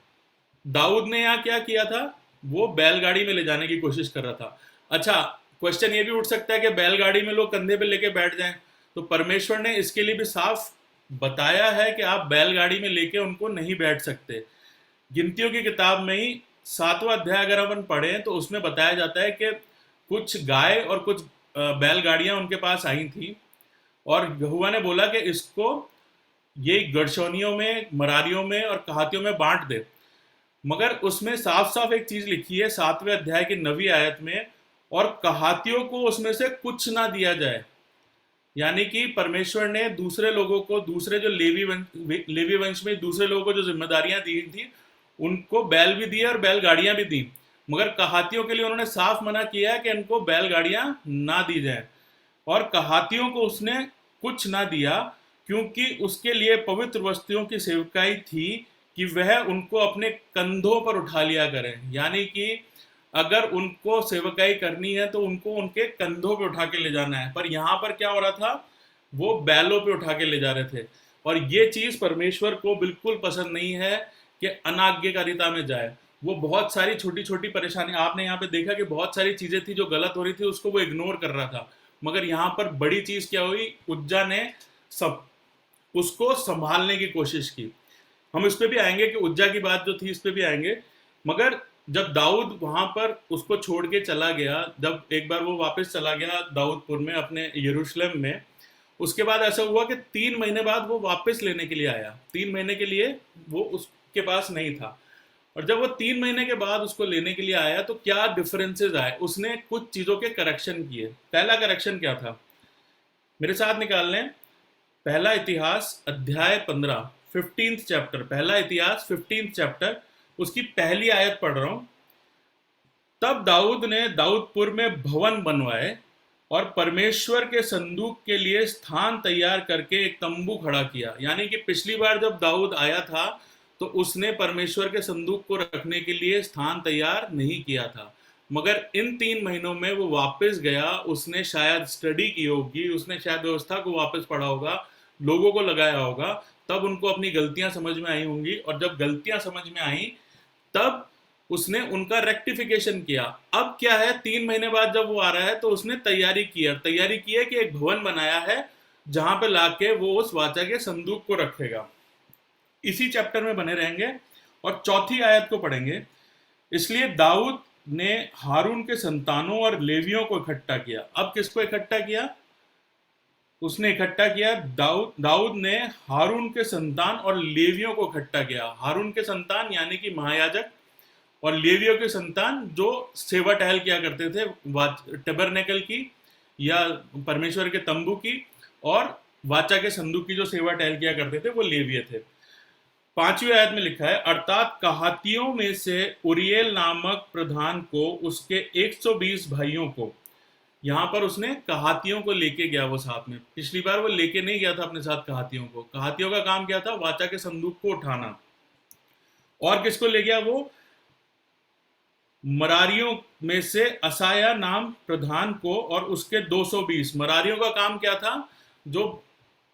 दाऊद ने यहाँ क्या किया था? वो बैलगाड़ी में ले जाने की कोशिश कर रहा था। अच्छा, क्वेश्चन ये भी उठ सकता है कि बैलगाड़ी में लोग कंधे पे लेके बैठ जाएं, तो परमेश्वर ने इसके लिए भी साफ बताया है कि आप बैलगाड़ी में लेके उनको नहीं बैठ सकते। गिनतियों की किताब में ही 7वां अध्याय अगर अपन पढ़ें तो उसमें बताया जाता है कि कुछ गाय और कुछ बैलगाड़ियां उनके पास आई थी और यहोवा ने बोला कि इसको ये गढ़शोनियों में, मरारियों में और कहातियों में बांट दे। मगर उसमें साफ साफ एक चीज लिखी है 7वें अध्याय की 9वीं आयत में, और कहातियों को उसमें से कुछ ना दिया जाए। यानी कि परमेश्वर ने दूसरे लोगों को, दूसरे जो लेवी वंश में दूसरे लोगों को जो जिम्मेदारियां दी थी, उनको बैल भी दिए और बैलगाड़ियां भी दी। मगर कहातियों के लिए उन्होंने साफ मना किया है कि इनको बैलगाड़ियां ना दी जाए। और कहातियों को उसने कुछ ना दिया, क्योंकि उसके लिए पवित्र वस्तुओं की सेवकाई थी कि वह उनको अपने कंधों पर उठा लिया करें। यानी कि अगर उनको सेवकाई करनी है तो उनको उनके कंधों पे उठा के ले जाना है। पर यहाँ पर क्या हो रहा था? वो बैलों पे उठा के ले जा रहे थे। और ये चीज परमेश्वर को बिल्कुल पसंद नहीं है कि अनाज्ञाकारिता में जाए। वो बहुत सारी छोटी छोटी परेशानी, आपने यहाँ पे देखा कि बहुत सारी चीजें थी जो गलत हो रही थी, उसको वो इग्नोर कर रहा था। मगर यहाँ पर बड़ी चीज क्या हुई? उज्जा ने सब उसको संभालने की कोशिश की। हम इस पे भी आएंगे कि उज्जा की बात जो थी, इस पे भी आएंगे। मगर जब दाऊद वहां पर उसको छोड़ के चला गया, जब एक बार वो वापस चला गया दाऊदपुर में, अपने यरूशलेम में, उसके बाद ऐसा हुआ कि 3 महीने बाद वो वापस लेने के लिए आया। 3 महीने के लिए वो उसके पास नहीं था। और जब वो 3 महीने के बाद उसको लेने के लिए आया तो क्या डिफरेंसेस आए? उसने कुछ चीजों के करेक्शन किए। पहला करेक्शन क्या था? मेरे साथ निकाल लें, पहला इतिहास अध्याय 15, 15th चैप्टर। पहला इतिहास 15th चैप्टर उसकी पहली आयत पढ़ रहा हूं। तब दाऊद ने दाऊदपुर में भवन बनवाए और परमेश्वर के संदूक के लिए स्थान तैयार करके एक तंबू खड़ा किया। यानी कि पिछली बार जब दाऊद आया था तो उसने परमेश्वर के संदूक को रखने के लिए स्थान तैयार नहीं किया था, मगर इन 3 महीनों में वो वापस गया, उसने शायद स्टडी की होगी, उसने शायद व्यवस्था को वापस पढ़ा होगा, लोगों को लगाया होगा, तब उनको अपनी गलतियां समझ में आई होंगी, और जब गलतियां समझ में आई तब उसने उनका रेक्टिफिकेशन किया। अब क्या है, 3 महीने बाद जब वो आ रहा है तो उसने तैयारी की है कि एक भवन बनाया है जहां पे लाके वो उस वाचा के संदूक को रखेगा। इसी चैप्टर में बने रहेंगे और 4थी आयत को पढ़ेंगे। इसलिए दाऊद ने हारून के संतानों और लेवियों को इकट्ठा किया। अब किसको इकट्ठा किया? उसने इकट्ठा किया, दाऊद ने हारून के संतान और लेवियों को इकट्ठा किया। हारून के संतान यानी कि महायाजक, और लेवियों के संतान जो सेवा टहल किया करते थे टैबरनेकल की या परमेश्वर के तंबू की, और वाचा के संदूक की जो सेवा टहल किया करते थे वो लेविय थे। 5वीं आयत में लिखा है, अर्थात कहातियों में से उरियल नामक प्रधान को उसके 120 भाइयों को। यहां पर उसने कहातियों को लेके गया वो साथ में। पिछली बार वो लेके नहीं गया था अपने साथ कहातियों को। कहातियों का काम क्या था? वाचा के संदूक को उठाना। और किसको ले गया वो? मरारियों में से असाया नाम प्रधान को और उसके 220। मरारियों का काम क्या था? जो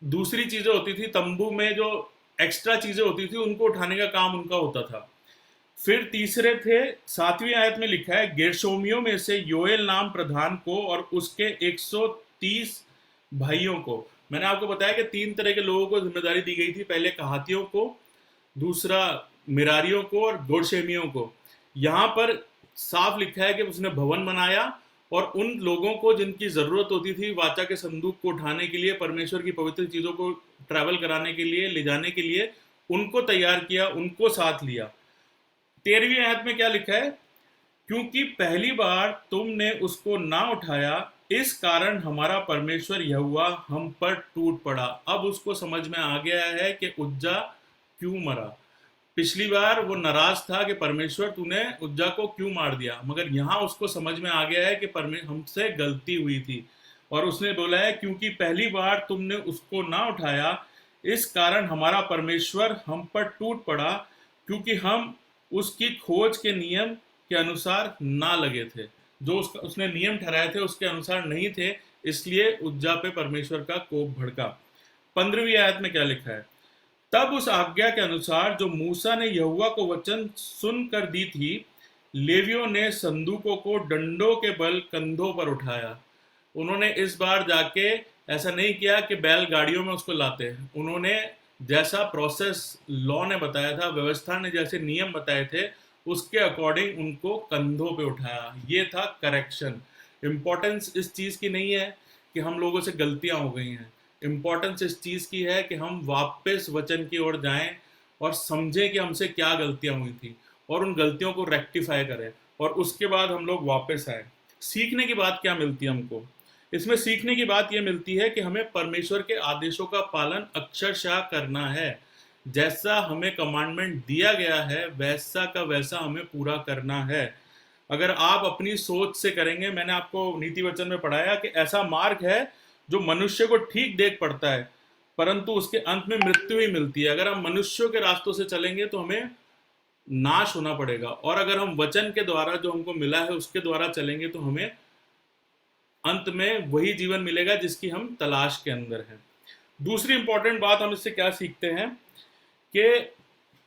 दूसरी चीजें होती थी तंबू में, जो एक्स्ट्रा चीजें होती थी, उनको उठाने का काम उनका होता था। फिर तीसरे थे, 7वीं आयत में लिखा है, गेर्शोमियों में से योएल नाम प्रधान को और उसके 130 भाइयों को। मैंने आपको बताया कि 3 तरह के लोगों को जिम्मेदारी दी गई थी। पहले कहातियों को, दूसरा मिरारियों को और गोरशेमियों को। यहाँ पर साफ लिखा है कि उसने भवन बनाया और उन लोगों को जिनकी जरूरत होती थी वाचा के संदूक को उठाने के लिए, परमेश्वर की पवित्र चीजों को ट्रैवल कराने के लिए, ले जाने के लिए, उनको तैयार किया, उनको साथ लिया। 13वीं आयत में क्या लिखा है? क्योंकि पहली बार तुमने उसको ना उठाया, इस कारण हमारा परमेश्वर यहोवा हम पर टूट पड़ा। अब उसको समझ में आ गया है कि उज्जा क्यों मरा। पिछली बार वो नाराज था कि परमेश्वर तूने उज्जा को क्यों मार दिया, मगर यहाँ उसको समझ में आ गया है कि हमसे गलती हुई थी। और उसने बोला है, क्योंकि पहली बार तुमने उसको ना उठाया, इस कारण हमारा परमेश्वर हम पर टूट पड़ा, क्योंकि हम उसकी खोज के नियम के अनुसार ना लगे थे। जो उसने नियम ठहराए थे उसके अनुसार नहीं थे, इसलिए उज्जा पे परमेश्वर का कोप भड़का। 15वीं आयत में क्या लिखा है? तब उस आज्ञा के अनुसार जो मूसा ने यहोवा को वचन सुन कर दी थी, लेवियों ने संदूकों को डंडों के बल कंधों पर उठाया। उन्होंने इस बार जाके ऐसा नहीं किया कि बैलगाड़ियों में उसको लाते हैं। उन्होंने जैसा प्रोसेस लॉ ने बताया था, व्यवस्था ने जैसे नियम बताए थे, उसके अकॉर्डिंग उनको कंधों पे उठाया। ये था करेक्शन। इम्पोर्टेंस इस चीज़ की नहीं है कि हम लोगों से गलतियां हो गई हैं। इम्पोर्टेंस इस चीज़ की है कि हम वापस वचन की ओर जाएं और समझें कि हमसे क्या गलतियां हुई थी और उन गलतियों को रेक्टिफाई करें, और उसके बाद हम लोग वापस आए। सीखने की बात क्या मिलती है हमको? इसमें सीखने की बात यह मिलती है कि हमें परमेश्वर के आदेशों का पालन अक्षरशः करना है। जैसा हमें कमांडमेंट दिया गया है वैसा का वैसा हमें पूरा करना है। अगर आप अपनी सोच से करेंगे, मैंने आपको नीति वचन में पढ़ाया कि ऐसा मार्ग है जो मनुष्य को ठीक देख पड़ता है, परंतु उसके अंत में मृत्यु ही मिलती है। अगर हम मनुष्यों के रास्तों से चलेंगे तो हमें नाश होना पड़ेगा, और अगर हम वचन के द्वारा जो हमको मिला है उसके द्वारा चलेंगे तो हमें अंत में वही जीवन मिलेगा जिसकी हम तलाश के अंदर हैं। दूसरी इंपॉर्टेंट बात हम इससे क्या सीखते हैं कि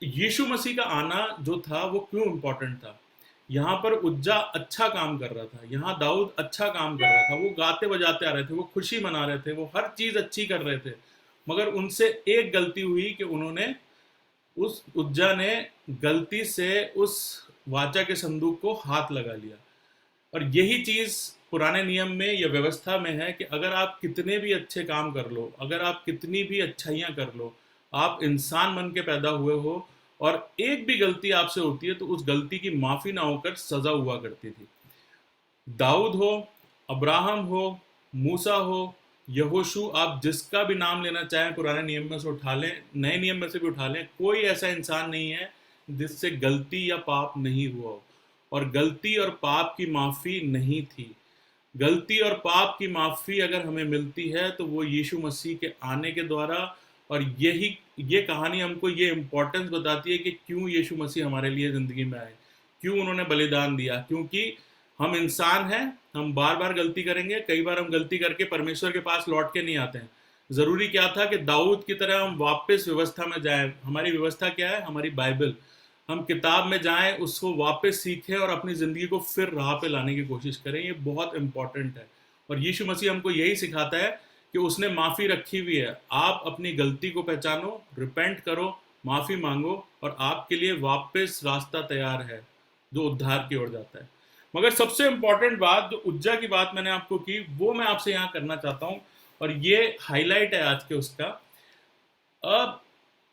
यीशु मसीह का आना जो था वो क्यों इंपॉर्टेंट था। यहाँ पर उज्जा अच्छा काम कर रहा था, यहाँ दाऊद अच्छा काम कर रहा था, वो गाते बजाते आ रहे थे, वो खुशी मना रहे थे, वो हर चीज अच्छी कर रहे थे, मगर उनसे एक गलती हुई कि उन्होंने उज्जा ने गलती से उस वाचा के संदूक को हाथ लगा लिया। और यही चीज पुराने नियम में या व्यवस्था में है कि अगर आप कितने भी अच्छे काम कर लो, अगर आप कितनी भी अच्छाइयाँ कर लो, आप इंसान बन के पैदा हुए हो और एक भी गलती आपसे होती है तो उस गलती की माफी ना होकर सजा हुआ करती थी। दाऊद हो, अब्राहम हो, मूसा हो, यहोशू, आप जिसका भी नाम लेना चाहें पुराने नियम में से उठा लें, नए नियम में से भी उठा लें, कोई ऐसा इंसान नहीं है जिससे गलती या पाप नहीं हुआ हो और गलती और पाप की माफी नहीं थी। गलती और पाप की माफ़ी अगर हमें मिलती है तो वो यीशु मसीह के आने के द्वारा। और ये कहानी हमको ये इम्पोर्टेंस बताती है कि क्यों यीशु मसीह हमारे लिए ज़िंदगी में आए, क्यों उन्होंने बलिदान दिया। क्योंकि हम इंसान हैं, हम बार बार गलती करेंगे, कई बार हम गलती करके परमेश्वर के पास लौट के नहीं आते हैं। ज़रूरी क्या था कि दाऊद की तरह हम वापस व्यवस्था में जाएं। हमारी व्यवस्था क्या है? हमारी बाइबल। हम किताब में जाएं, उसको वापस सीखें और अपनी ज़िंदगी को फिर राह पे लाने की कोशिश करें। ये बहुत इंपॉर्टेंट है और यीशु मसीह हमको यही सिखाता है कि उसने माफ़ी रखी हुई है। आप अपनी गलती को पहचानो, रिपेंट करो, माफ़ी मांगो और आपके लिए वापस रास्ता तैयार है जो उद्धार की ओर जाता है। मगर सबसे इम्पॉर्टेंट बात, जो उज्जा की बात मैंने आपको की, वो मैं आपसे यहाँ करना चाहता हूँ और ये हाईलाइट है आज के उसका। अब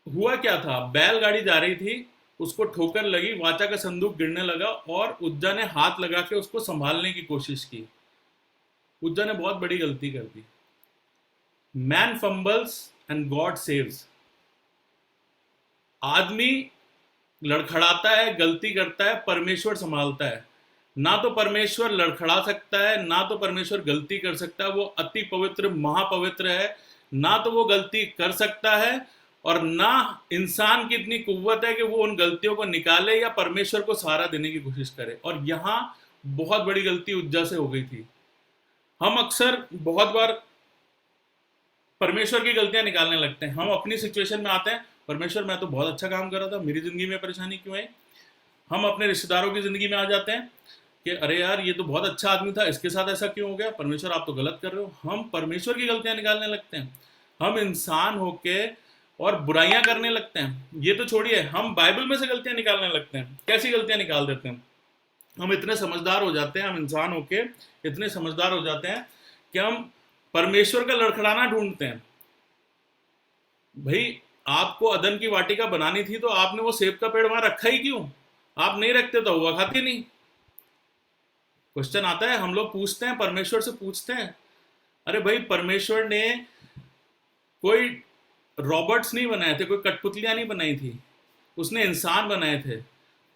हुआ क्या था? बैलगाड़ी जा रही थी, उसको ठोकर लगी, वाचा का संदूक गिरने लगा और उज्जा ने हाथ लगा के उसको संभालने की कोशिश की। उज्जा ने बहुत बड़ी गलती कर दी। Man fumbles and God saves. आदमी लड़खड़ाता है, गलती करता है, परमेश्वर संभालता है। ना तो परमेश्वर लड़खड़ा सकता है, ना तो परमेश्वर गलती कर सकता है। वो अति पवित्र, महापवित्र है। ना तो वो गलती कर सकता है और ना इंसान की इतनी कुव्वत है कि वो उन गलतियों को निकाले या परमेश्वर को सहारा देने की कोशिश करे। और यहाँ बहुत बड़ी गलती उज्जा से हो गई थी। हम अक्सर बहुत बार परमेश्वर की गलतियां निकालने लगते हैं। हम अपनी सिचुएशन में आते हैं, परमेश्वर मैं तो बहुत अच्छा काम कर रहा था, मेरी जिंदगी में परेशानी क्यों आई। हम अपने रिश्तेदारों की जिंदगी में आ जाते हैं कि अरे यार ये तो बहुत अच्छा आदमी था, इसके साथ ऐसा क्यों हो गया, परमेश्वर आप तो गलत कर रहे हो। हम परमेश्वर की गलतियां निकालने लगते हैं। हम इंसान होके और बुराइयां करने लगते हैं। ये तो छोड़िए, हम बाइबल में से गलतियां निकालने लगते हैं। कैसी गलतियां निकाल देते हैं? हम इतने समझदार हो जाते हैं, हम इंसान होके इतने समझदार हो जाते हैं कि हम परमेश्वर का लड़खड़ाना ढूंढते हैं। भाई आपको अदन की वाटिका बनानी थी तो आपने वो सेब का पेड़ वहां रखा ही क्यों? आप नहीं रखते तो हुआ खाती नहीं। क्वेश्चन आता है, हम लोग पूछते हैं, परमेश्वर से पूछते हैं। अरे भाई परमेश्वर ने कोई रॉबर्ट्स नहीं बनाए थे, कोई कठपुतलियां नहीं बनाई थी, उसने इंसान बनाए थे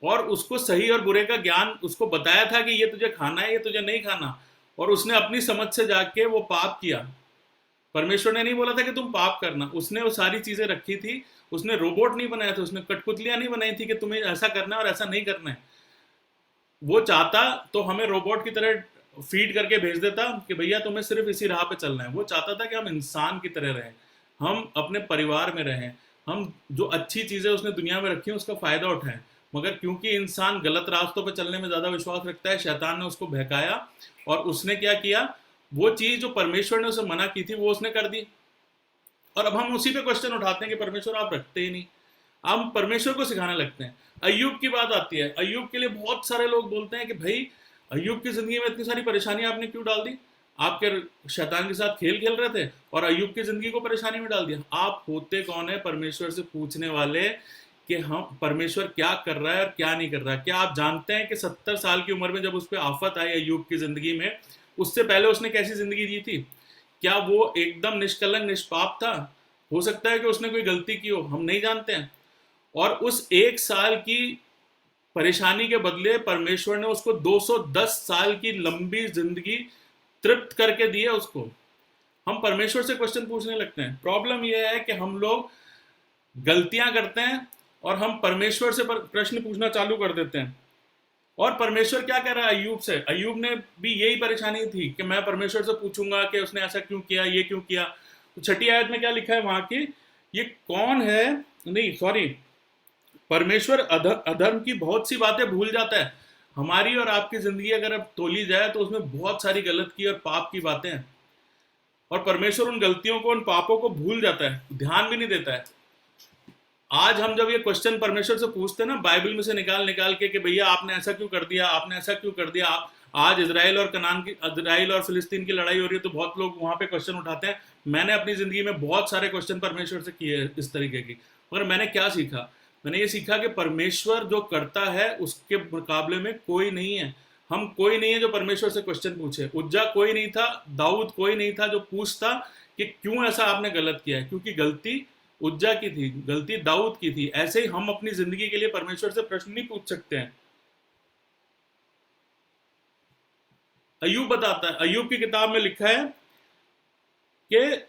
और उसको सही और बुरे का ज्ञान उसको बताया था कि ये तुझे खाना है, ये तुझे नहीं खाना। और उसने अपनी समझ से जाके वो पाप किया। परमेश्वर ने नहीं बोला था कि तुम पाप करना, उसने वो सारी चीजें रखी थी। उसने रोबोट नहीं बनाया था, उसने कठपुतलियां नहीं बनाई थी कि तुम्हें ऐसा करना है और ऐसा नहीं करना है। वो चाहता तो हमें रोबोट की तरह फीड करके भेज देता कि भैया तुम्हें सिर्फ इसी राह पे चलना है। वो चाहता था कि हम इंसान की तरह रहें, हम अपने परिवार में रहें, हम जो अच्छी चीजें उसने दुनिया में रखी हैं उसका फायदा उठाएं। मगर क्योंकि इंसान गलत रास्तों पर चलने में ज्यादा विश्वास रखता है, शैतान ने उसको बहकाया और उसने क्या किया, वो चीज जो परमेश्वर ने उसे मना की थी वो उसने कर दी। और अब हम उसी पे क्वेश्चन उठाते हैं कि परमेश्वर आप रखते ही नहीं। हम परमेश्वर को सिखाने लगते हैं। अय्यूब की बात आती है, अय्यूब के लिए बहुत सारे लोग बोलते हैं कि भाई अय्यूब की जिंदगी में इतनी सारी परेशानी आपने क्यों डाल दी? आपके शैतान के साथ खेल खेल रहे थे और अय्यूब की जिंदगी को परेशानी में डाल दिया। आप होते कौन है परमेश्वर से पूछने वाले कि हम परमेश्वर क्या कर रहा है और क्या नहीं कर रहा है? क्या आप जानते हैं कि 70 साल की उम्र में जब उस पर आफत आई अय्यूब की जिंदगी में, उससे पहले उसने कैसी जिंदगी जी थी? क्या वो एकदम निष्कलंक निष्पाप था? हो सकता है कि उसने कोई गलती की हो, हम नहीं जानते हैं। और उस 1 साल की परेशानी के बदले परमेश्वर ने उसको 210 साल की लंबी जिंदगी तृप्त करके दी है उसको। हम परमेश्वर से क्वेश्चन पूछने लगते हैं। प्रॉब्लम यह है कि हम लोग गलतियां करते हैं और हम परमेश्वर से प्रश्न पूछना चालू कर देते हैं। और परमेश्वर क्या कह रहा है अय्यूब से? अय्यूब ने भी यही परेशानी थी कि मैं परमेश्वर से पूछूंगा कि उसने ऐसा क्यों किया, ये क्यों किया। तो 6ठी आयत में क्या लिखा है वहां की, ये कौन है, नहीं सॉरी, परमेश्वर अधर्म की बहुत सी बातें भूल जाता है। हमारी और आपकी जिंदगी अगर अब तोली जाए तो उसमें बहुत सारी गलत की और पाप की बातें हैं और परमेश्वर उन गलतियों को, उन पापों को भूल जाता है, ध्यान भी नहीं देता है। आज हम जब ये क्वेश्चन परमेश्वर से पूछते हैं ना, बाइबल में से निकाल निकाल के कि भैया आपने ऐसा क्यों कर दिया, आपने ऐसा क्यों कर दिया। आज इजराइल और फिलिस्तीन की लड़ाई हो रही है तो बहुत लोग वहां पे क्वेश्चन उठाते हैं। मैंने अपनी जिंदगी में बहुत सारे क्वेश्चन परमेश्वर से किए इस तरीके की, मगर मैंने क्या सीखा? मैंने ये सीखा कि परमेश्वर जो करता है उसके मुकाबले में कोई नहीं है। हम कोई नहीं है जो परमेश्वर से क्वेश्चन पूछे। उज्जा कोई नहीं था, दाऊद कोई नहीं था जो पूछता कि क्यों ऐसा आपने गलत किया है, क्योंकि गलती उज्जा की थी, गलती दाऊद की थी। ऐसे ही हम अपनी जिंदगी के लिए परमेश्वर से प्रश्न नहीं पूछ सकते हैं। अय्यूब बताता है, अय्यूब की किताब में लिखा है कि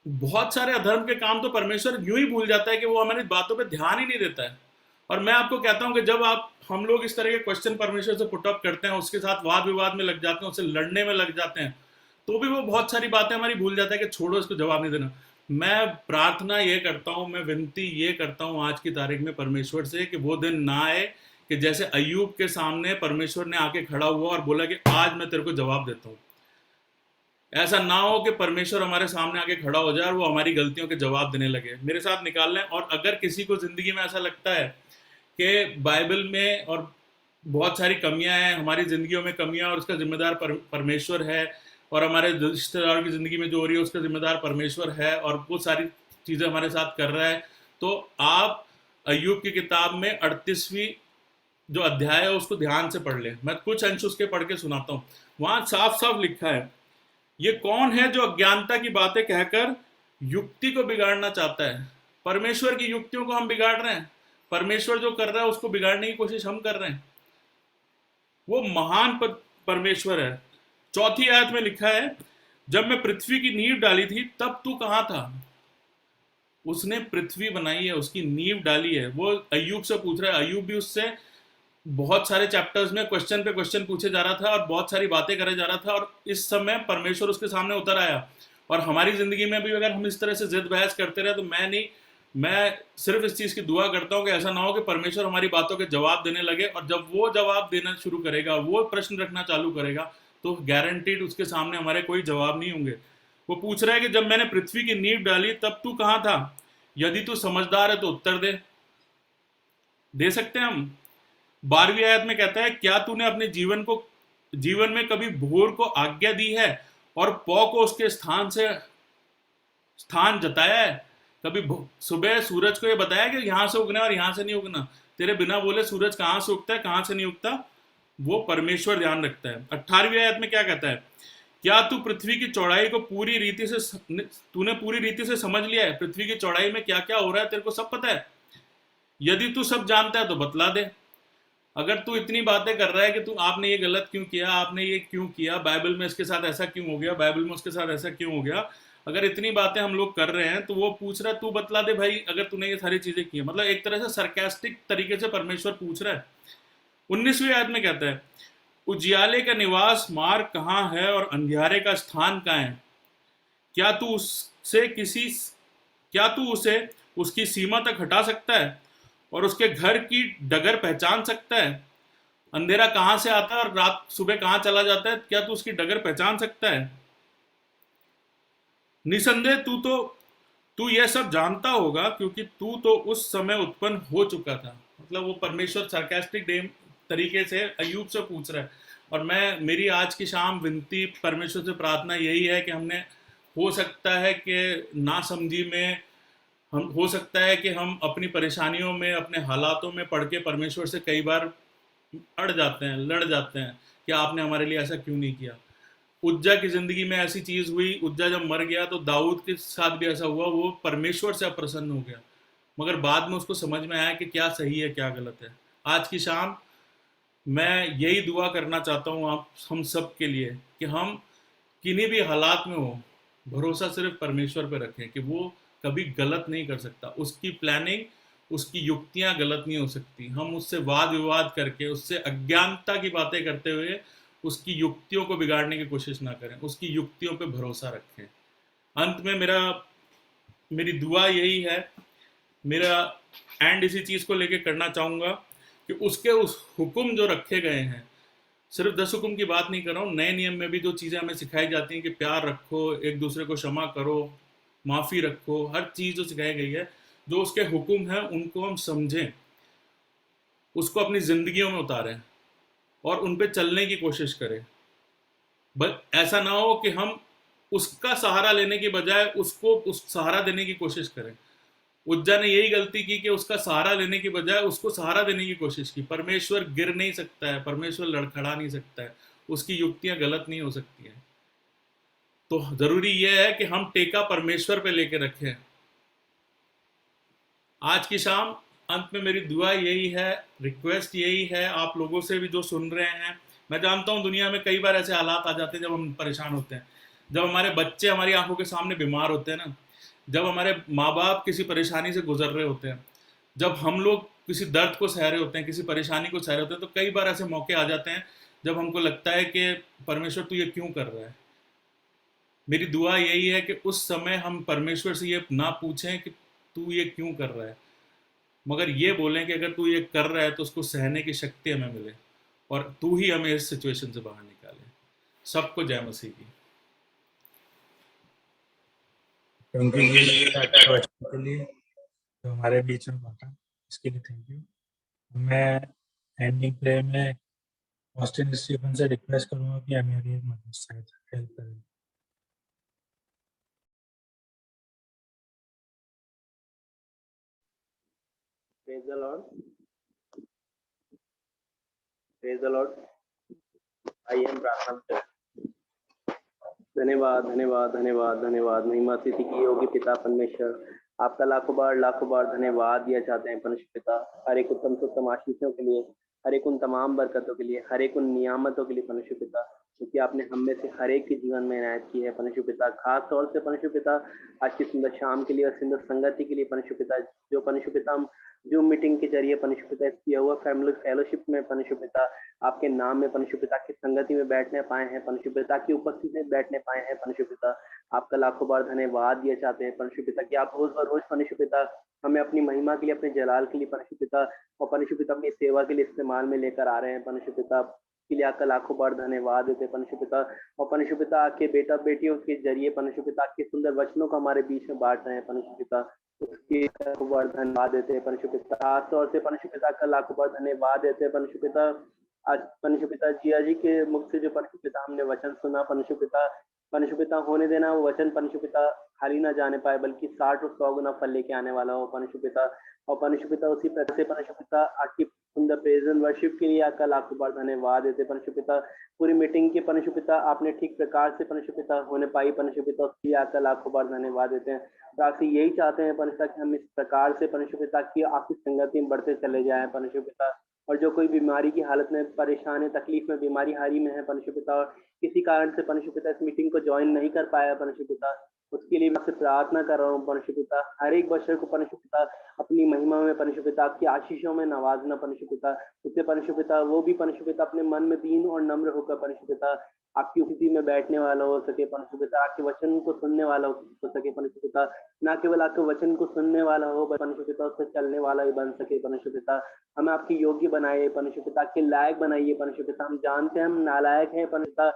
बहुत सारे अधर्म के काम तो परमेश्वर यूं ही भूल जाता है कि वो हमारी बातों पे ध्यान ही नहीं देता है। और मैं आपको कहता हूं कि जब हम लोग इस तरह के क्वेश्चन परमेश्वर से पुट अप करते हैं, उसके साथ वाद विवाद में लग जाते हैं, उससे लड़ने में लग जाते हैं, तो भी वो बहुत सारी बातें हमारी भूल जाता है कि छोड़ो, इसको जवाब नहीं देना। मैं प्रार्थना ये करता हूं, मैं विनती ये करता हूं आज की तारीख में परमेश्वर से कि वो दिन ना आए कि जैसे अय्यूब के सामने परमेश्वर ने आके खड़ा हुआ और बोला कि आज मैं तेरे को जवाब देता हूं। ऐसा ना हो कि परमेश्वर हमारे सामने आके खड़ा हो जाए और वो हमारी गलतियों के जवाब देने लगे, मेरे साथ निकाल लें। और अगर किसी को जिंदगी में ऐसा लगता है कि बाइबल में और बहुत सारी कमियां हैं, हमारी जिंदगियों में कमियां, और उसका जिम्मेदार परमेश्वर है, और हमारे रिश्तेदारों की जिंदगी में जो हो रही है उसका जिम्मेदार परमेश्वर है, और वो सारी चीजें हमारे साथ कर रहा है, तो आप अय्यूब की किताब में 38वीं जो अध्याय है उसको ध्यान से पढ़ लें। मैं कुछ अंश उसके पढ़ के सुनाता हूँ। वहां साफ साफ लिखा है, ये कौन है जो अज्ञानता की बातें कहकर युक्ति को बिगाड़ना चाहता है। परमेश्वर की युक्तियों को हम बिगाड़ रहे हैं, परमेश्वर जो कर रहा है उसको बिगाड़ने की कोशिश हम कर रहे हैं। वो महान परमेश्वर है। 4वीं आयत में लिखा है, जब मैं पृथ्वी की नींव डाली थी तब तू कहां था। उसने पृथ्वी बनाई है, उसकी नींव डाली है। वो अय्यूब से पूछ रहा है, अय्यूब भी उससे बहुत सारे चैप्टर्स में क्वेश्चन पे क्वेश्चन पूछे जा रहा था और बहुत सारी बातें करे जा रहा था, और इस समय परमेश्वर उसके सामने उतर आया। और हमारी जिंदगी में भी अगर हम इस तरह से जिद बहस करते रहे तो मैं सिर्फ इस चीज की दुआ करता हूं कि ऐसा ना हो कि परमेश्वर हमारी बातों के जवाब देने लगे, और जब वो जवाब देना शुरू करेगा, वो प्रश्न रखना चालू करेगा, तो गारंटीड उसके सामने हमारे कोई जवाब नहीं होंगे। वो पूछ रहा है कि जब मैंने पृथ्वी की नींव डाली तब तू कहां था, यदि तू समझदार है तो उत्तर दे सकते हैं हम। 12वीं आयत में कहता है, क्या तूने अपने जीवन में कभी भोर को आज्ञा दी है और पौ को उसके स्थान जताया है। कभी सुबह सूरज को ये बताया कि यहां से उगना और यहां से नहीं उगना, तेरे बिना बोले सूरज कहां से उगता है कहां से नहीं उगता, वो परमेश्वर ध्यान रखता है। 18वीं आयत में क्या कहता है, क्या तू पृथ्वी की चौड़ाई को पूरी रीति से समझ लिया है। पृथ्वी की चौड़ाई में क्या क्या हो रहा है तेरे को सब पता है। यदि तू सब जानता है तो बतला दे। अगर तू इतनी बातें कर रहा है कि तू आपने ये गलत क्यों किया, आपने ये क्यों किया, बाइबल में इसके साथ ऐसा क्यों हो गया, बाइबल में उसके साथ ऐसा क्यों हो गया, अगर इतनी बातें हम लोग कर रहे हैं तो वो पूछ रहा है तू बतला दे भाई, अगर तूने ये सारी चीजें की है। मतलब एक तरह से सरकास्टिक तरीके से परमेश्वर पूछ रहा है। 19वीं आयत में कहता है, उजियाले का निवास मार्ग कहाँ है और अंधियारे का स्थान कहाँ है। क्या तू उसे उसकी सीमा तक हटा सकता है और उसके घर की डगर पहचान सकता है। अंधेरा कहां से आता है और रात सुबह कहां चला जाता है, क्या तू उसकी डगर पहचान सकता है। निसंदेह तू यह सब जानता होगा, क्योंकि तू तो उस समय उत्पन्न हो चुका था। मतलब वो परमेश्वर सार्कास्टिक तरीके से अय्यूब से पूछ रहा है। और मेरी आज की शाम विनती परमेश्वर से प्रार्थना यही है कि हमने हो सकता है कि ना समझी में हो सकता है कि हम अपनी परेशानियों में, अपने हालातों में पढ़ के परमेश्वर से कई बार लड़ जाते हैं कि आपने हमारे लिए ऐसा क्यों नहीं किया। उज्जा की जिंदगी में ऐसी चीज हुई, उज्जा जब मर गया तो दाऊद के साथ भी ऐसा हुआ, वो परमेश्वर से अप्रसन्न हो गया, मगर बाद में उसको समझ में आया कि क्या सही है क्या गलत है। आज की शाम मैं यही दुआ करना चाहता हूँ आप हम सब के लिए कि हम किन्हीं भी हालात में हो, भरोसा सिर्फ परमेश्वर पर रखें कि वो कभी गलत नहीं कर सकता। उसकी प्लानिंग, उसकी युक्तियां गलत नहीं हो सकती। हम उससे वाद विवाद करके, उससे अज्ञानता की बातें करते हुए उसकी युक्तियों को बिगाड़ने की कोशिश ना करें, उसकी युक्तियों पे भरोसा रखें। अंत में मेरी दुआ यही है, मेरा एंड इसी चीज को लेके करना चाहूंगा कि उसके उस हुक्म जो रखे गए हैं, सिर्फ 10 हुक्म की बात नहीं कर रहा हूँ, नए नियम में भी जो चीजें हमें सिखाई जाती हैं कि प्यार रखो, एक दूसरे को क्षमा करो, माफी रखो, हर चीज जो सिखाई गई है, जो उसके हुक्म है उनको हम समझें, उसको अपनी जिंदगियों में उतारें और उन पे चलने की कोशिश करें। बस ऐसा ना हो कि हम उसका सहारा लेने की बजाय उसको सहारा देने की कोशिश करें। उज्जा ने यही गलती की कि उसका सहारा लेने की बजाय उसको सहारा देने की कोशिश की। परमेश्वर गिर नहीं सकता है, परमेश्वर लड़खड़ा नहीं सकता है, उसकी युक्तियां गलत नहीं हो सकती हैं। तो जरूरी यह है कि हम टेका परमेश्वर पे लेके रखें। आज की शाम अंत में मेरी दुआ यही है, रिक्वेस्ट यही है आप लोगों से भी जो सुन रहे हैं, मैं जानता हूँ दुनिया में कई बार ऐसे हालात आ जाते हैं जब हम परेशान होते हैं, जब हमारे बच्चे हमारी आंखों के सामने बीमार होते हैं ना, जब हमारे माँ बाप किसी परेशानी से गुजर रहे होते हैं, जब हम लोग किसी दर्द को सह रहे होते हैं, किसी परेशानी को सह रहे होते हैं, तो कई बार ऐसे मौके आ जाते हैं जब हमको लगता है कि परमेश्वर तू ये क्यों कर रहा है। मेरी दुआ यही है कि उस समय हम परमेश्वर से ये ना पूछें कि तू ये क्यों कर रहा है, मगर ये बोलें कि अगर तू ये कर रहा है तो उसको सहने की शक्ति हमें मिले और तू ही हमें इस सिचुएशन से बाहर निकाले। सबको जय मसीह की। थैंक यू के लिए जो हमारे बीच में बांटा, इसके लिए थैंक यू। मैं एंडिंग प्ले में ऑस्टिन स्टीफन से रिक्वेस्ट करूंगा कि मेरी मदद सहायता हेल्प करें। Praise the Lord. Praise the Lord. आइए हम प्रार्थना करें। धन्यवाद धन्यवाद धन्यवाद धन्यवाद। महिमा स्थिति की योगी पिता परमेश्वर, आपका लाखों बार धन्यवाद दिया चाहते हैं परमेश्वर पिता, हर एक उत्तम से उत्तम आशीषों के लिए, हर एक उन तमाम बरकतों के लिए, हर एक उन नियामतों के लिए परमेश्वर पिता, क्योंकि आपने हम में से हर एक के जीवन में इनायत की है परमेश्वर पिता। खास तौर से परमेश्वर पिता आज की सुंदर शाम के लिए और सुंदर संगति के लिए परमेश्वर पिता, जो परमेश्वर पिता हम जूम मीटिंग के जरिए परमेश्वर पिता किया हुआ फैमिली फेलोशिप में परमेश्वर पिता आपके नाम में परमेश्वर पिता की संगति में बैठने पाए हैं, परमेश्वर पिता की उपस्थिति में बैठने पाए हैं परमेश्वर पिता, आपका लाखों बार धन्यवाद दिया चाहते हैं परमेश्वर पिता कि आप रोज ब रोज परमेश्वर पिता हमें अपनी महिमा के लिए, अपने जलाल के लिए परमेश्वर पिता और परमेश्वर पिता अपनी सेवा के लिए इस्तेमाल में लेकर आ रहे हैं परमेश्वर पिता, के लिए आपका लाखों बार धन्यवाद देते परमेश्वर पिता। और परमेश्वर पिता आपके बेटा बेटियों के जरिए परमेश्वर पिता आपके सुंदर वचनों को हमारे बीच में बांट रहे हैं परमेश्वर पिता, उसके लाखों बार धन्यवाद देते हैं परमेश्वर पिता। खास तौर से परमेश्वर पिता का लाखों बार धन्यवाद देते हैं परमेश्वर पिता। आज परमेश्वर पिता जिया जी के मुख से जो परमेश्वर पिता हमने वचन सुना परमेश्वर पिता होने देना वो वचन परमेश्वर पिता खाली ना जाने पाए, बल्कि 60 और 100 गुना फल लेके आने वाला हो परमेश्वर पिता। और परमेश्वर पिता उसी प्रकार से परमेश्वर पिता आपकी सुंदर प्रेजेंट वर्शिप के लिए आपका लाखों बार धन्यवाद देते परमेश्वर पिता। पूरी मीटिंग के परमेश्वर पिता आपने ठीक प्रकार से परमेश्वर पिता होने पाई परमेश्वर पिता, उसके लिए आपका लाखों बार धन्यवाद देते हैं। तो आपसे यही चाहते हैं परमेश्वर कि हम इस प्रकार से परमेश्वर पिता की आपकी संगति में बढ़ते चले जाएं परमेश्वर पिता। और जो कोई बीमारी की हालत में परेशान है, तकलीफ में, बीमारी हारी में है परमेश्वर पिता, और किसी कारण से परमेश्वर पिता इस मीटिंग को ज्वाइन नहीं कर पाया परमेश्वर पिता, उसके लिए मैं आपसे प्रार्थना कर रहा हूँ परमेश्वर पिता। हर एक बच्चे को परमेश्वर पिता अपनी महिमा में परमेश्वर पिता आपकी आशीषों में नवाजना परमेश्वर पिता, उससे परमेश्वर पिता वो भी परमेश्वर पिता अपने मन में दीन और नम्र होकर परमेश्वर पिता आपकी उपस्थिति में बैठने वाला हो सके परमेश्वर पिता, आपके वचन को सुनने वाला हो सके परमेश्वर पिता, ना केवल आपके वचन को सुनने वाला हो परमेश्वर पिता, उससे चलने वाला भी बन सके परमेश्वर पिता। हमें आपकी योग्य बनाइए परमेश्वर पिता, के लायक बनाइए परमेश्वर पिता। हम जानते हैं हम नालायक हैं परमेश्वर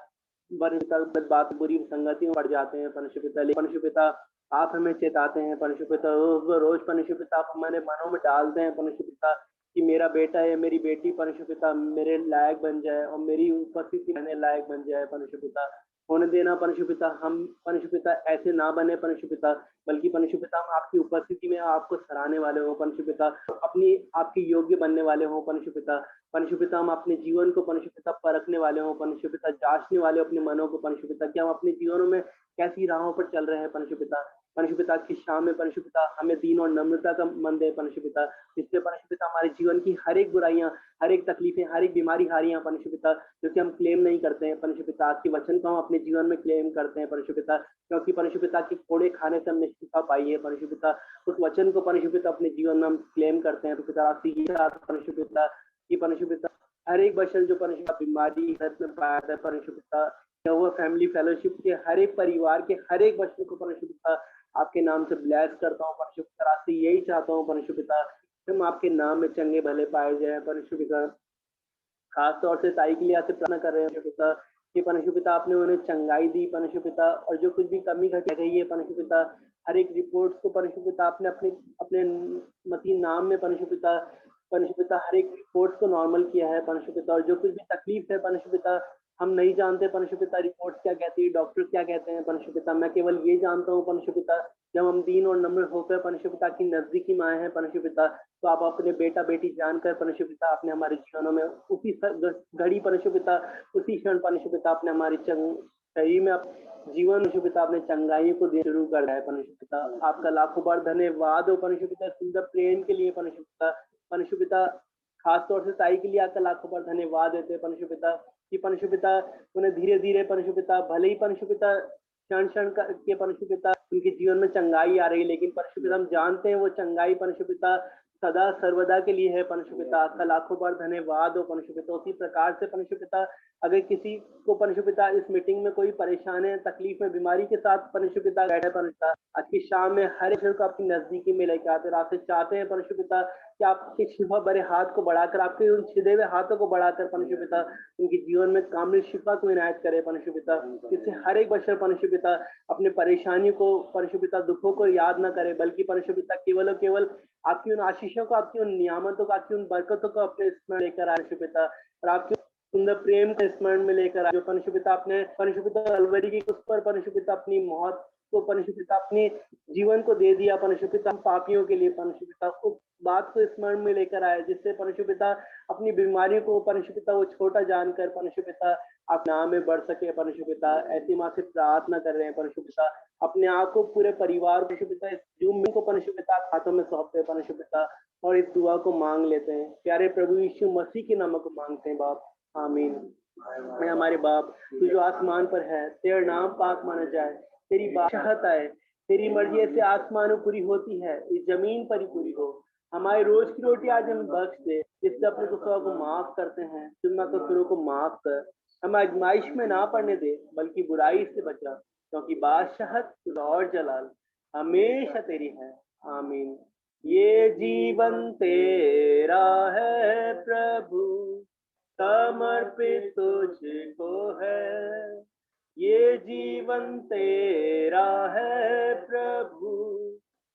पिता, बात बुरी संगति में पड़ जाते हैं परमेश्वर पिता, लेकिन परमेश्वर पिता आप हमें चेताते हैं परमेश्वर पिता, रोज परमेश्वर पिता आप हमारे मनों में डालते हैं परमेश्वर पिता कि मेरा बेटा या मेरी बेटी परमेश्वर पिता मेरे लायक बन जाए और मेरी उपस्थिति रहने लायक बन जाए परमेश्वर पिता। होने देना परमेश्वर पिता, हम परमेश्वर पिता ऐसे ना बने परमेश्वर पिता, बल्कि परमेश्वर पिता हम आपकी उपस्थिति में आपको सराहने वाले हो परमेश्वर पिता, अपनी आपके योग्य बनने वाले हो परमेश्वर पिता। परमेश्वर पिता हम अपने जीवन को परमेश्वर पिता परखने वाले हो परमेश्वर पिता, जांचने वाले अपने मनों को परमेश्वर पिता कि हम अपने जीवनों में कैसी राहों पर चल रहे हैं परमेश्वर पिता। परमेश्वर पिता की शाम में परमेश्वर पिता हमें दीन और नम्रता का मन दे परमेश्वर पिता, जिससे परमेश्वर पिता हमारे जीवन की हर एक बुराइयां, हर एक तकलीफें, हर एक बीमारी हारियां परमेश्वर पिता जो कि हम क्लेम नहीं करते हैं परमेश्वर पिता, आपके वचन को हम अपने जीवन में क्लेम करते हैं परमेश्वर पिता, क्योंकि परमेश्वर पिता की कोड़े खाने से हम निश्चित पाई है परमेश्वर पिता, उस वचन को परमेश्वर पिता अपने जीवन में हम क्लेम करते हैं तो पिता आपसे ये परमेश्वर पिता कि परमेश्वर पिता हर एक बच्चन जो परमेश्वर बीमारी में पाया था परमेश्वर पिता, वो फैमिली फेलोशिप के हर एक परिवार के हर एक बच्चों को परमेश्वर पिता आपके नाम से ब्लेस करता हूँ परमेश्वर पिता, आपसे यही चाहता हूँ परमेश्वर पिता हम आपके नाम में चंगे भले पाए जाए परमेश्वर पिता। खास तौर से ताई के लिए आपसे प्रार्थना कर रहे हैं परमेश्वर पिता कि परमेश्वर पिता आपने उन्हें चंगाई दी परमेश्वर पिता, और जो कुछ भी कमी घट रही है परमेश्वर पिता, हर एक रिपोर्ट को परमेश्वर पिता आपने अपने अपने मसीह नाम में परमेश्वर पिता हर एक रिपोर्ट को नॉर्मल किया है परमेश्वर पिता, और जो कुछ भी तकलीफ है परमेश्वर पिता हम नहीं जानते परमेश्वर पिता रिपोर्ट क्या कहती है, डॉक्टर क्या कहते हैं परमेश्वर पिता, मैं केवल ये जानता हूँ परमेश्वर पिता जब हम दीन और नम्र होकर परमेश्वर पिता की नजदीकी माँ है परमेश्वर पिता, तो आप अपने बेटा बेटी जानकर परमेश्वर पिता आपने हमारे जीवनों में उसी घड़ी परमेश्वर पिता, उसी क्षण परमेश्वर पिता आपने हमारे शरीर में जीवन परमेश्वर पिता आपने चंगाई को दे शुरू कर रहा है परमेश्वर पिता। आपका लाखों बार धन्यवाद हो परमेश्वर पिता सुंदर प्रेम के लिए परमेश्वर पिता। खास तौर से ताई के लिए आपका लाखों बार धन्यवाद देते हैं परमेश्वर पिता, कि परमेश्वर पिता उन्हें धीरे धीरे परमेश्वर पिता, भले ही परमेश्वर पिता क्षण क्षण के परमेश्वर पिता उनके जीवन में चंगाई आ रही, लेकिन परमेश्वर पिता हम जानते हैं वो चंगाई परमेश्वर पिता सदा सर्वदा के लिए है। परमेश्वर पिता आपका लाखों बार धन्यवाद हो परमेश्वर पिता। उसी प्रकार से परमेश्वर पिता अगर किसी को परमेश्वर पिता इस मीटिंग में कोई परेशान है, तकलीफ में, बीमारी के साथ परमेश्वर पिता बैठे, परमेश्वर पिता आज की शाम में हर एक को अपनी नजदीकी में लेकर आते, आपसे चाहते हैं परमेश्वर पिता कि आपके शिफा भरे हाथ को बढ़ाकर, आपके उन छिदे हुए हाथों को बढ़ाकर परमेश्वर पिता उनके जीवन में कामिल शिफा को इनायत करे परमेश्वर पिता। जिससे हर एक बशर परमेश्वर पिता अपने परेशानियों को परमेश्वर पिता, दुखों को याद न करे, बल्कि परमेश्वर पिता केवल और केवल आपकी उन आशीषों को, आपकी उन नियामतों को, आपकी उन बरकतों को अपने स्मरण लेकर आए परमेश्वर पिता, और आपके सुंदर प्रेम के स्मरण में लेकर आए जो परमेश्वर पिता आपने परमेश्वर पिता कलवरी की उस पर परमेश्वर पिता अपनी मौत को परमेश्वर पिता अपने जीवन को दे दिया परमेश्वर पिता पापियों के लिए। परमेश्वर पिता उस बात को स्मरण में लेकर आए जिससे परमेश्वर पिता अपनी बीमारियों को परमेश्वर पिता वो छोटा जानकर परमेश्वर पिता आप नाम में बढ़ सके परमेश्वर पिता। ऐसी माँ से प्रार्थना कर रहे हैं परमेश्वर पिता, अपने आप को, पूरे परिवार परमेश्वर पिता इस जूम को परमेश्वर पिता हाथों में सौंपते हैं परमेश्वर पिता, और इस दुआ को मांग लेते हैं प्यारे प्रभु यीशु मसीह के नाम को मांगते हैं बाप, आमीन। मैं हमारे बाप तू जो आसमान पर है, तेरा नाम पाक माना जाए, तेरी बादशाहत आए, तेरी मर्जी ऐसे आसमान में पूरी होती है इस जमीन पर ही पूरी हो। हमारी रोज की रोटी आज हमें बख्श दे, जिससे अपने कसूरों को माफ करते हैं, तुम कसूरों को माफ कर, हमें आजमाइश में ना पड़ने दे, बल्कि बुराई से बचा, क्योंकि बादशाहत और जलाल हमेशा तेरी है, आमीन। ये जीवन तेरा है प्रभु, समर्पित तुझको है। ये जीवन तेरा है प्रभु,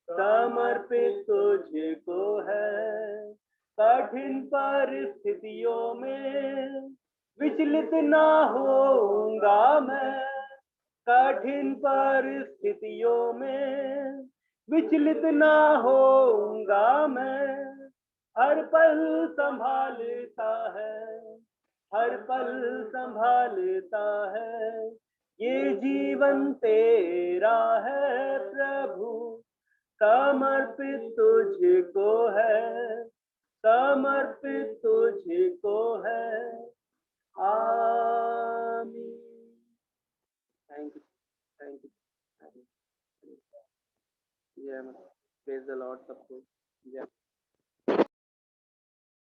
समर्पित तुझको है। कठिन परिस्थितियों में विचलित ना होऊंगा मैं, कठिन परिस्थितियों में विचलित ना होऊंगा मैं। हर पल संभालता है, हर पल संभालता है। ये जीवन तेरा है प्रभु, समर्पित तुझको है, समर्पित तुझको है, आमीन। थैंक यू, थैंक यू, जय माता, प्रेज द लॉर्ड सबको, जय।